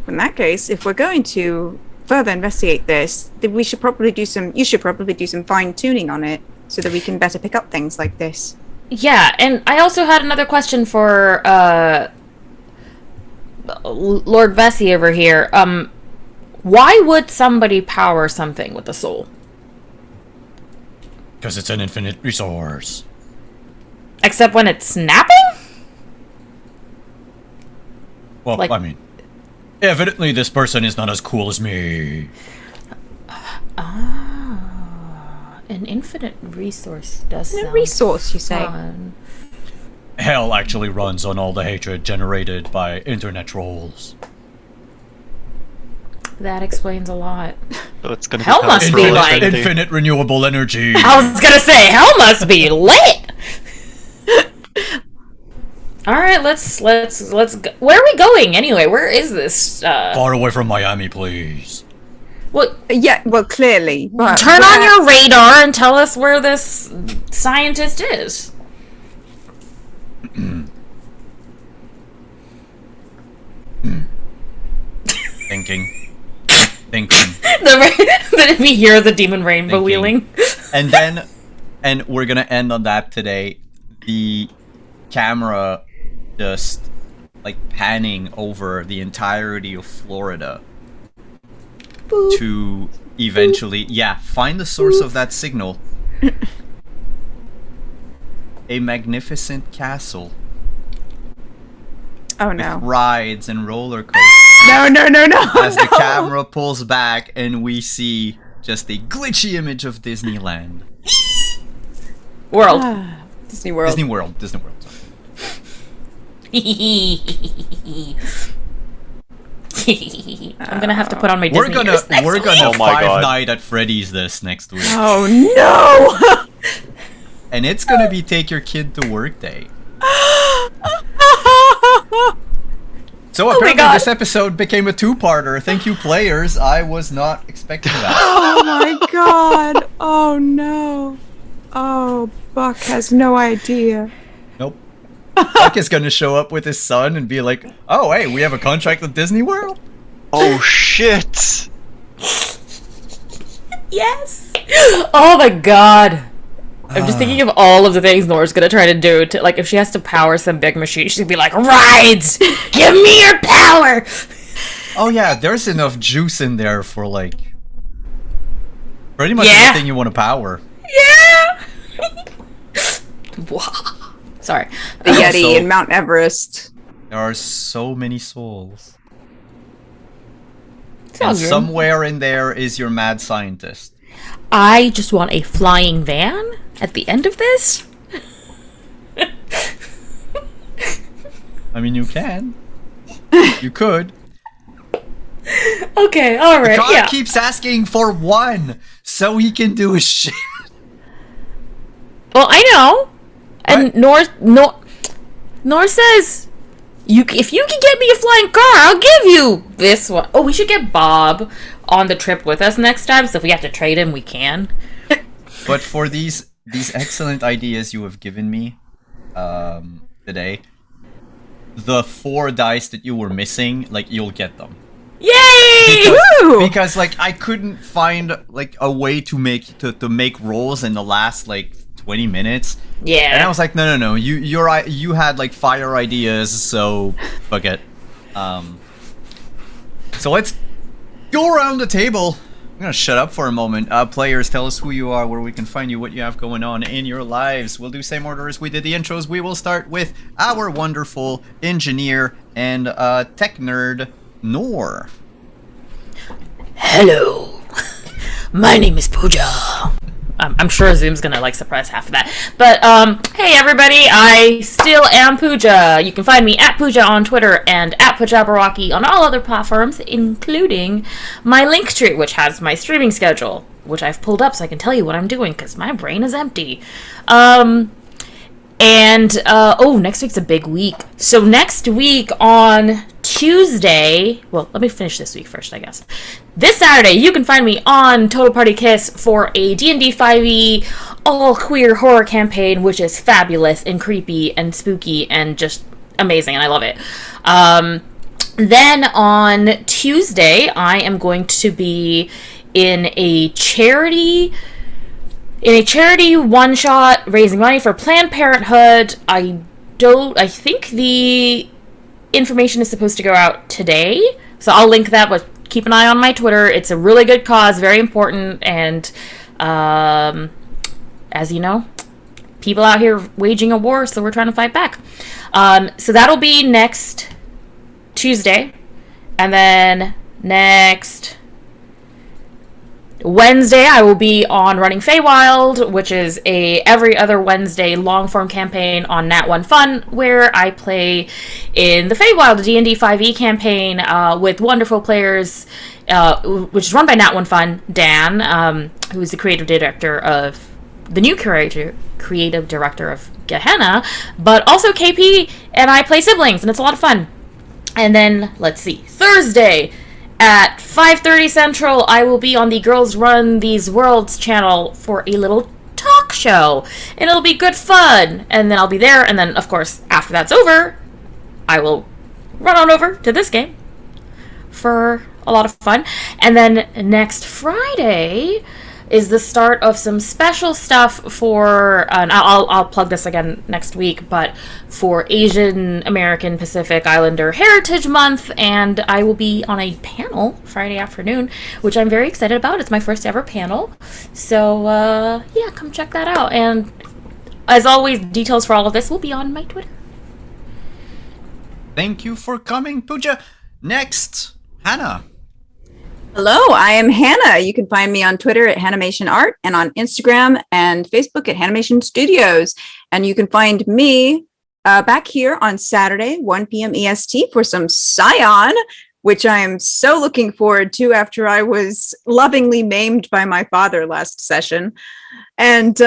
In that case, if we're going to further investigate this, then we should probably do some. You should probably do some fine tuning on it so that we can better pick up things like this. Yeah, and I also had another question for Lord Bessie over here. Why would somebody power something with a soul? Because it's an infinite resource. Except when it's snapping? Well, Like- I mean, evidently this person is not as cool as me. An infinite resource does A sound resource, you say? fun. Hell actually runs on all the hatred generated by internet trolls. That explains a lot. So it's gonna Hell be must for be all like- eternity. Infinite renewable energy. I was gonna say, hell must be lit! Alright, let's go. Where are we going anyway? Where is this? Far away from Miami, please. Well, Yeah, well, clearly. But turn on where- your radar and tell us where this scientist is. Thinking. Then we hear the demon rainbow Thinking. wheeling. And we're gonna end on that today. The camera just like panning over the entirety of Florida to eventually, find the source of that signal. A magnificent castle Oh with no. rides and roller coasters. No, no, no, no. As the no. camera pulls back and we see just a glitchy image of Disneyland. World. Disney World. Disney World. Sorry. I'm gonna have to put on my We're Disney gonna ears next we're week. gonna Oh my Five God. Night at Freddy's this next week, Oh no. and it's gonna be take your kid to work day. So apparently God. this episode became a two-parter. Thank you, players. I was not expecting that. Oh my god. Oh no. Oh, Buck has no idea. Nope. Buck is gonna show up with his son and be like, "Oh, hey, we have a contract with Disney World." Oh shit! Yes. Oh my god. I'm just thinking of all of the things Nora's gonna try to do to, like, if she has to power some big machine, she's gonna be like, rides! Give me your power! Oh yeah, there's enough juice in there for like pretty much Yeah. anything you want to power. Yeah! Sorry. The Yeti Also- and Mount Everest. There are so many souls. And Sounds good. somewhere in there is your mad scientist. I just want a flying van at the end of this. I mean, you can. You could. Okay, alright, God yeah. keeps asking for one so he can do his shit. Well, I know. And What? Nor says, if you can get me a flying car, I'll give you this one. Oh, we should get Bob on the trip with us next time, so if we have to trade him, we can. But for these excellent ideas you have given me today, the 4 dice that you were missing, like, you'll get them. Yay! Woo! Because like I couldn't find like a way to make rolls in the last like 20 minutes. Yeah. And I was like, no. You had like fire ideas, so fuck it. So let's go around the table. I'm gonna shut up for a moment. Players, tell us who you are, where we can find you, what you have going on in your lives. We'll do same order as we did the intros. We will start with our wonderful engineer and tech nerd, Nor. Hello. My name is Pooja. I'm sure Zoom's gonna like suppress half of that. But hey everybody, I still am Pooja. You can find me at Pooja on Twitter and at Poojabaraki on all other platforms, including my Linktree, which has my streaming schedule, which I've pulled up so I can tell you what I'm doing because my brain is empty. Next week's a big week. So next week on Tuesday, well, let me finish this week first, I guess. This Saturday, you can find me on Total Party Kiss for a D&D 5e all-queer horror campaign, which is fabulous and creepy and spooky and just amazing, and I love it. Then on Tuesday, I am going to be in a charity one-shot raising money for Planned Parenthood. I think the information is supposed to go out today, so I'll link that, but keep an eye on my Twitter. It's a really good cause, very important, and as you know, people out here waging a war, so we're trying to fight back. So that'll be next Tuesday, and then next Wednesday, I will be on Running Feywild, which is a every other Wednesday long-form campaign on Nat 1 Fun, where I play in the Feywild D&D 5e campaign with wonderful players which is run by Nat One Fun Dan, who is the creative director of the new creative director of Gehenna, but also KP and I play siblings, and it's a lot of fun. And then, let's see, Thursday at 5:30 Central, I will be on the Girls Run These Worlds channel for a little talk show, and it'll be good fun. And then I'll be there, and then, of course, after that's over, I will run on over to this game for a lot of fun. And then next Friday is the start of some special stuff for, and I'll plug this again next week, but for Asian American Pacific Islander Heritage Month, and I will be on a panel Friday afternoon, which I'm very excited about. It's my first ever panel, so yeah, come check that out. And as always, details for all of this will be on my Twitter. Thank you for coming, Pooja. Next, Hannah. Hello, I am Hannah. You can find me on Twitter at Hanimation Art and on Instagram and Facebook at Hanimation Studios. And you can find me back here on Saturday, 1 p.m. EST for some Scion, which I am so looking forward to after I was lovingly maimed by my father last session. And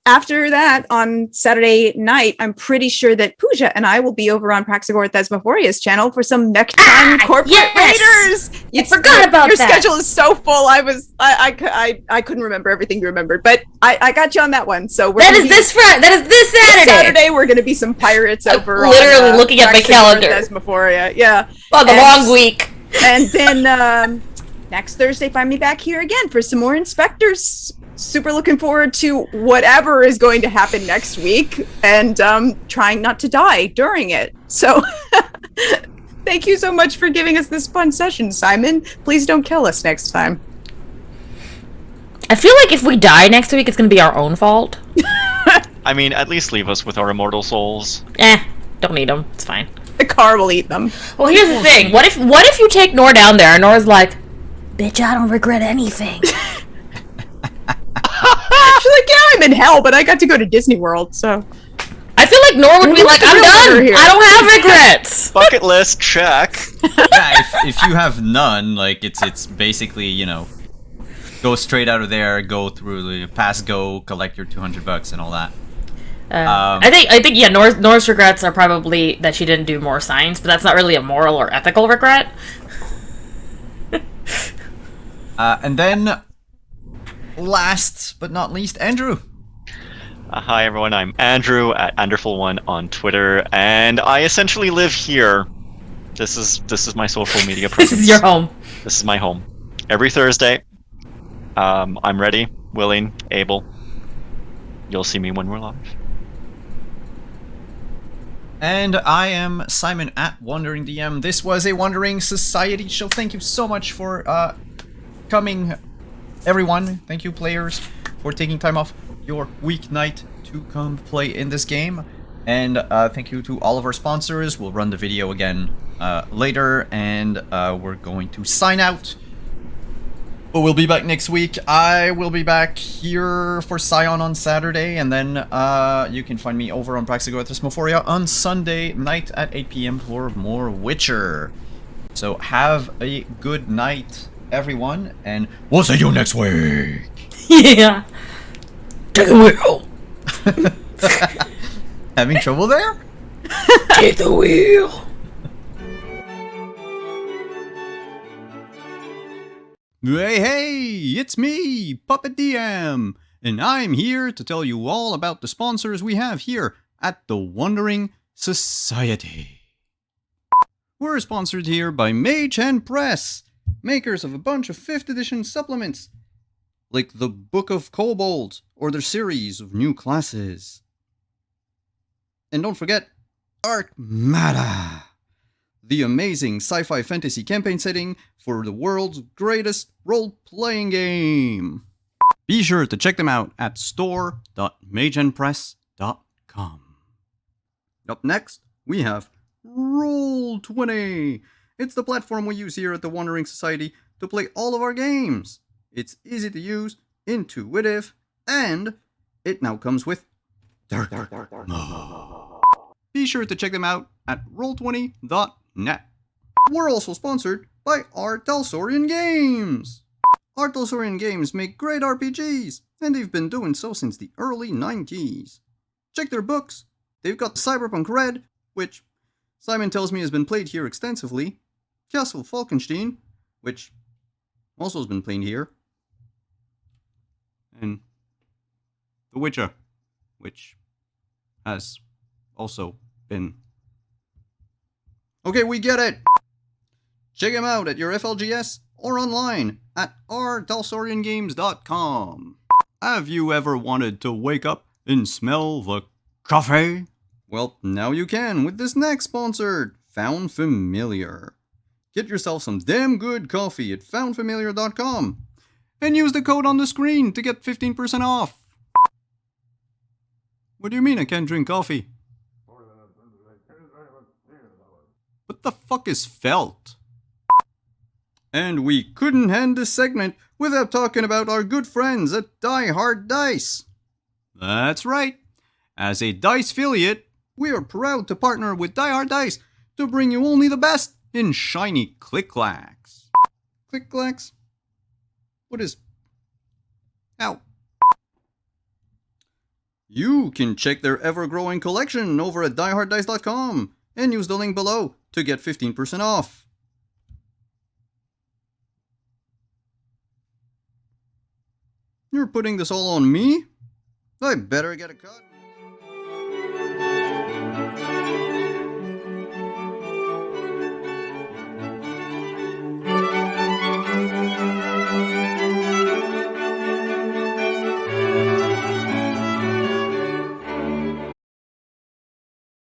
after that, on Saturday night, I'm pretty sure that Pooja and I will be over on Praxagor Thesmophoria's channel for some next time corporate yes! raiders. I forgot about your that. schedule is so full. I couldn't remember everything you remembered, but I got you on that one. So That is this Saturday. Saturday, we're going to be some pirates over. Literally on, looking at my Praxagor calendar. Thesmophoria, yeah. Oh, the long week. And then next Thursday, find me back here again for some more InSpectres. Super looking forward to whatever is going to happen next week, and trying not to die during it. So thank you so much for giving us this fun session, Simon. Please don't kill us next time. I feel like if we die next week, it's going to be our own fault. I mean, at least leave us with our immortal souls. Don't need them. It's fine. The car will eat them. Well, here's the thing. What if you take Nor down there, and Nor's like, bitch, I don't regret anything. She's like, yeah, I'm in hell, but I got to go to Disney World, so. I feel like Nor would be like, I'm done. Here? I don't have regrets. Bucket list, check. Yeah, if you have none, like it's basically, you know, go straight out of there, go through the pass go, collect your $200 and all that. I think yeah, Nor's regrets are probably that she didn't do more science, but that's not really a moral or ethical regret. And then, last but not least, Andrew. Hi everyone, I'm Andrew at Anderful1 on Twitter, and I essentially live here. This is my social media presence. This is your home. This is my home. Every Thursday, I'm ready, willing, able. You'll see me when we're live. And I am Simon at Wandering DM. This was a Wandering Society show. Thank you so much for coming, everyone. Thank you, players, for taking time off your weeknight to come play in this game. And thank you to all of our sponsors. We'll run the video again later, and we're going to sign out. But we'll be back next week. I will be back here for Scion on Saturday, and then you can find me over on Praxagor Thesmophoria on Sunday night at 8 p.m. for more Witcher. So have a good night, everyone, and We'll see you next week. Yeah. Take the wheel. having trouble there? Take the wheel. Hey, it's me, Puppet DM, and I'm here to tell you all about the sponsors we have here at the Wandering Society. We're sponsored here by Mage Hand Press, makers of a bunch of 5th edition supplements, like the Book of Kobold or their series of new classes. And don't forget, Arcmada, the amazing sci-fi fantasy campaign setting for the world's greatest role-playing game. Be sure to check them out at store.mageandpress.com. Up next, we have Roll20. It's the platform we use here at the Wandering Society to play all of our games. It's easy to use, intuitive, and it now comes with dark. Be sure to check them out at roll20.net. We're also sponsored by Art Talsorian Games. Art Talsorian Games make great RPGs, and they've been doing so since the early 90s. Check their books. They've got Cyberpunk Red, which Simon tells me has been played here extensively, Castle Falkenstein, which also has been played here, and The Witcher, which has also been. Okay, we get it! Check him out at your FLGS or online at rtalsoriangames.com. Have you ever wanted to wake up and smell the coffee? Well, now you can with this next sponsor, Found Familiar. Get yourself some damn good coffee at foundfamiliar.com and use the code on the screen to get 15% off. What do you mean I can't drink coffee? What the fuck is felt? And we couldn't end this segment without talking about our good friends at Die Hard Dice. That's right. As a Dice affiliate, we are proud to partner with Die Hard Dice to bring you only the best in shiny click-clacks. Click-clacks? What is... Ow. You can check their ever-growing collection over at dieharddice.com and use the link below to get 15% off. You're putting this all on me? I better get a cut.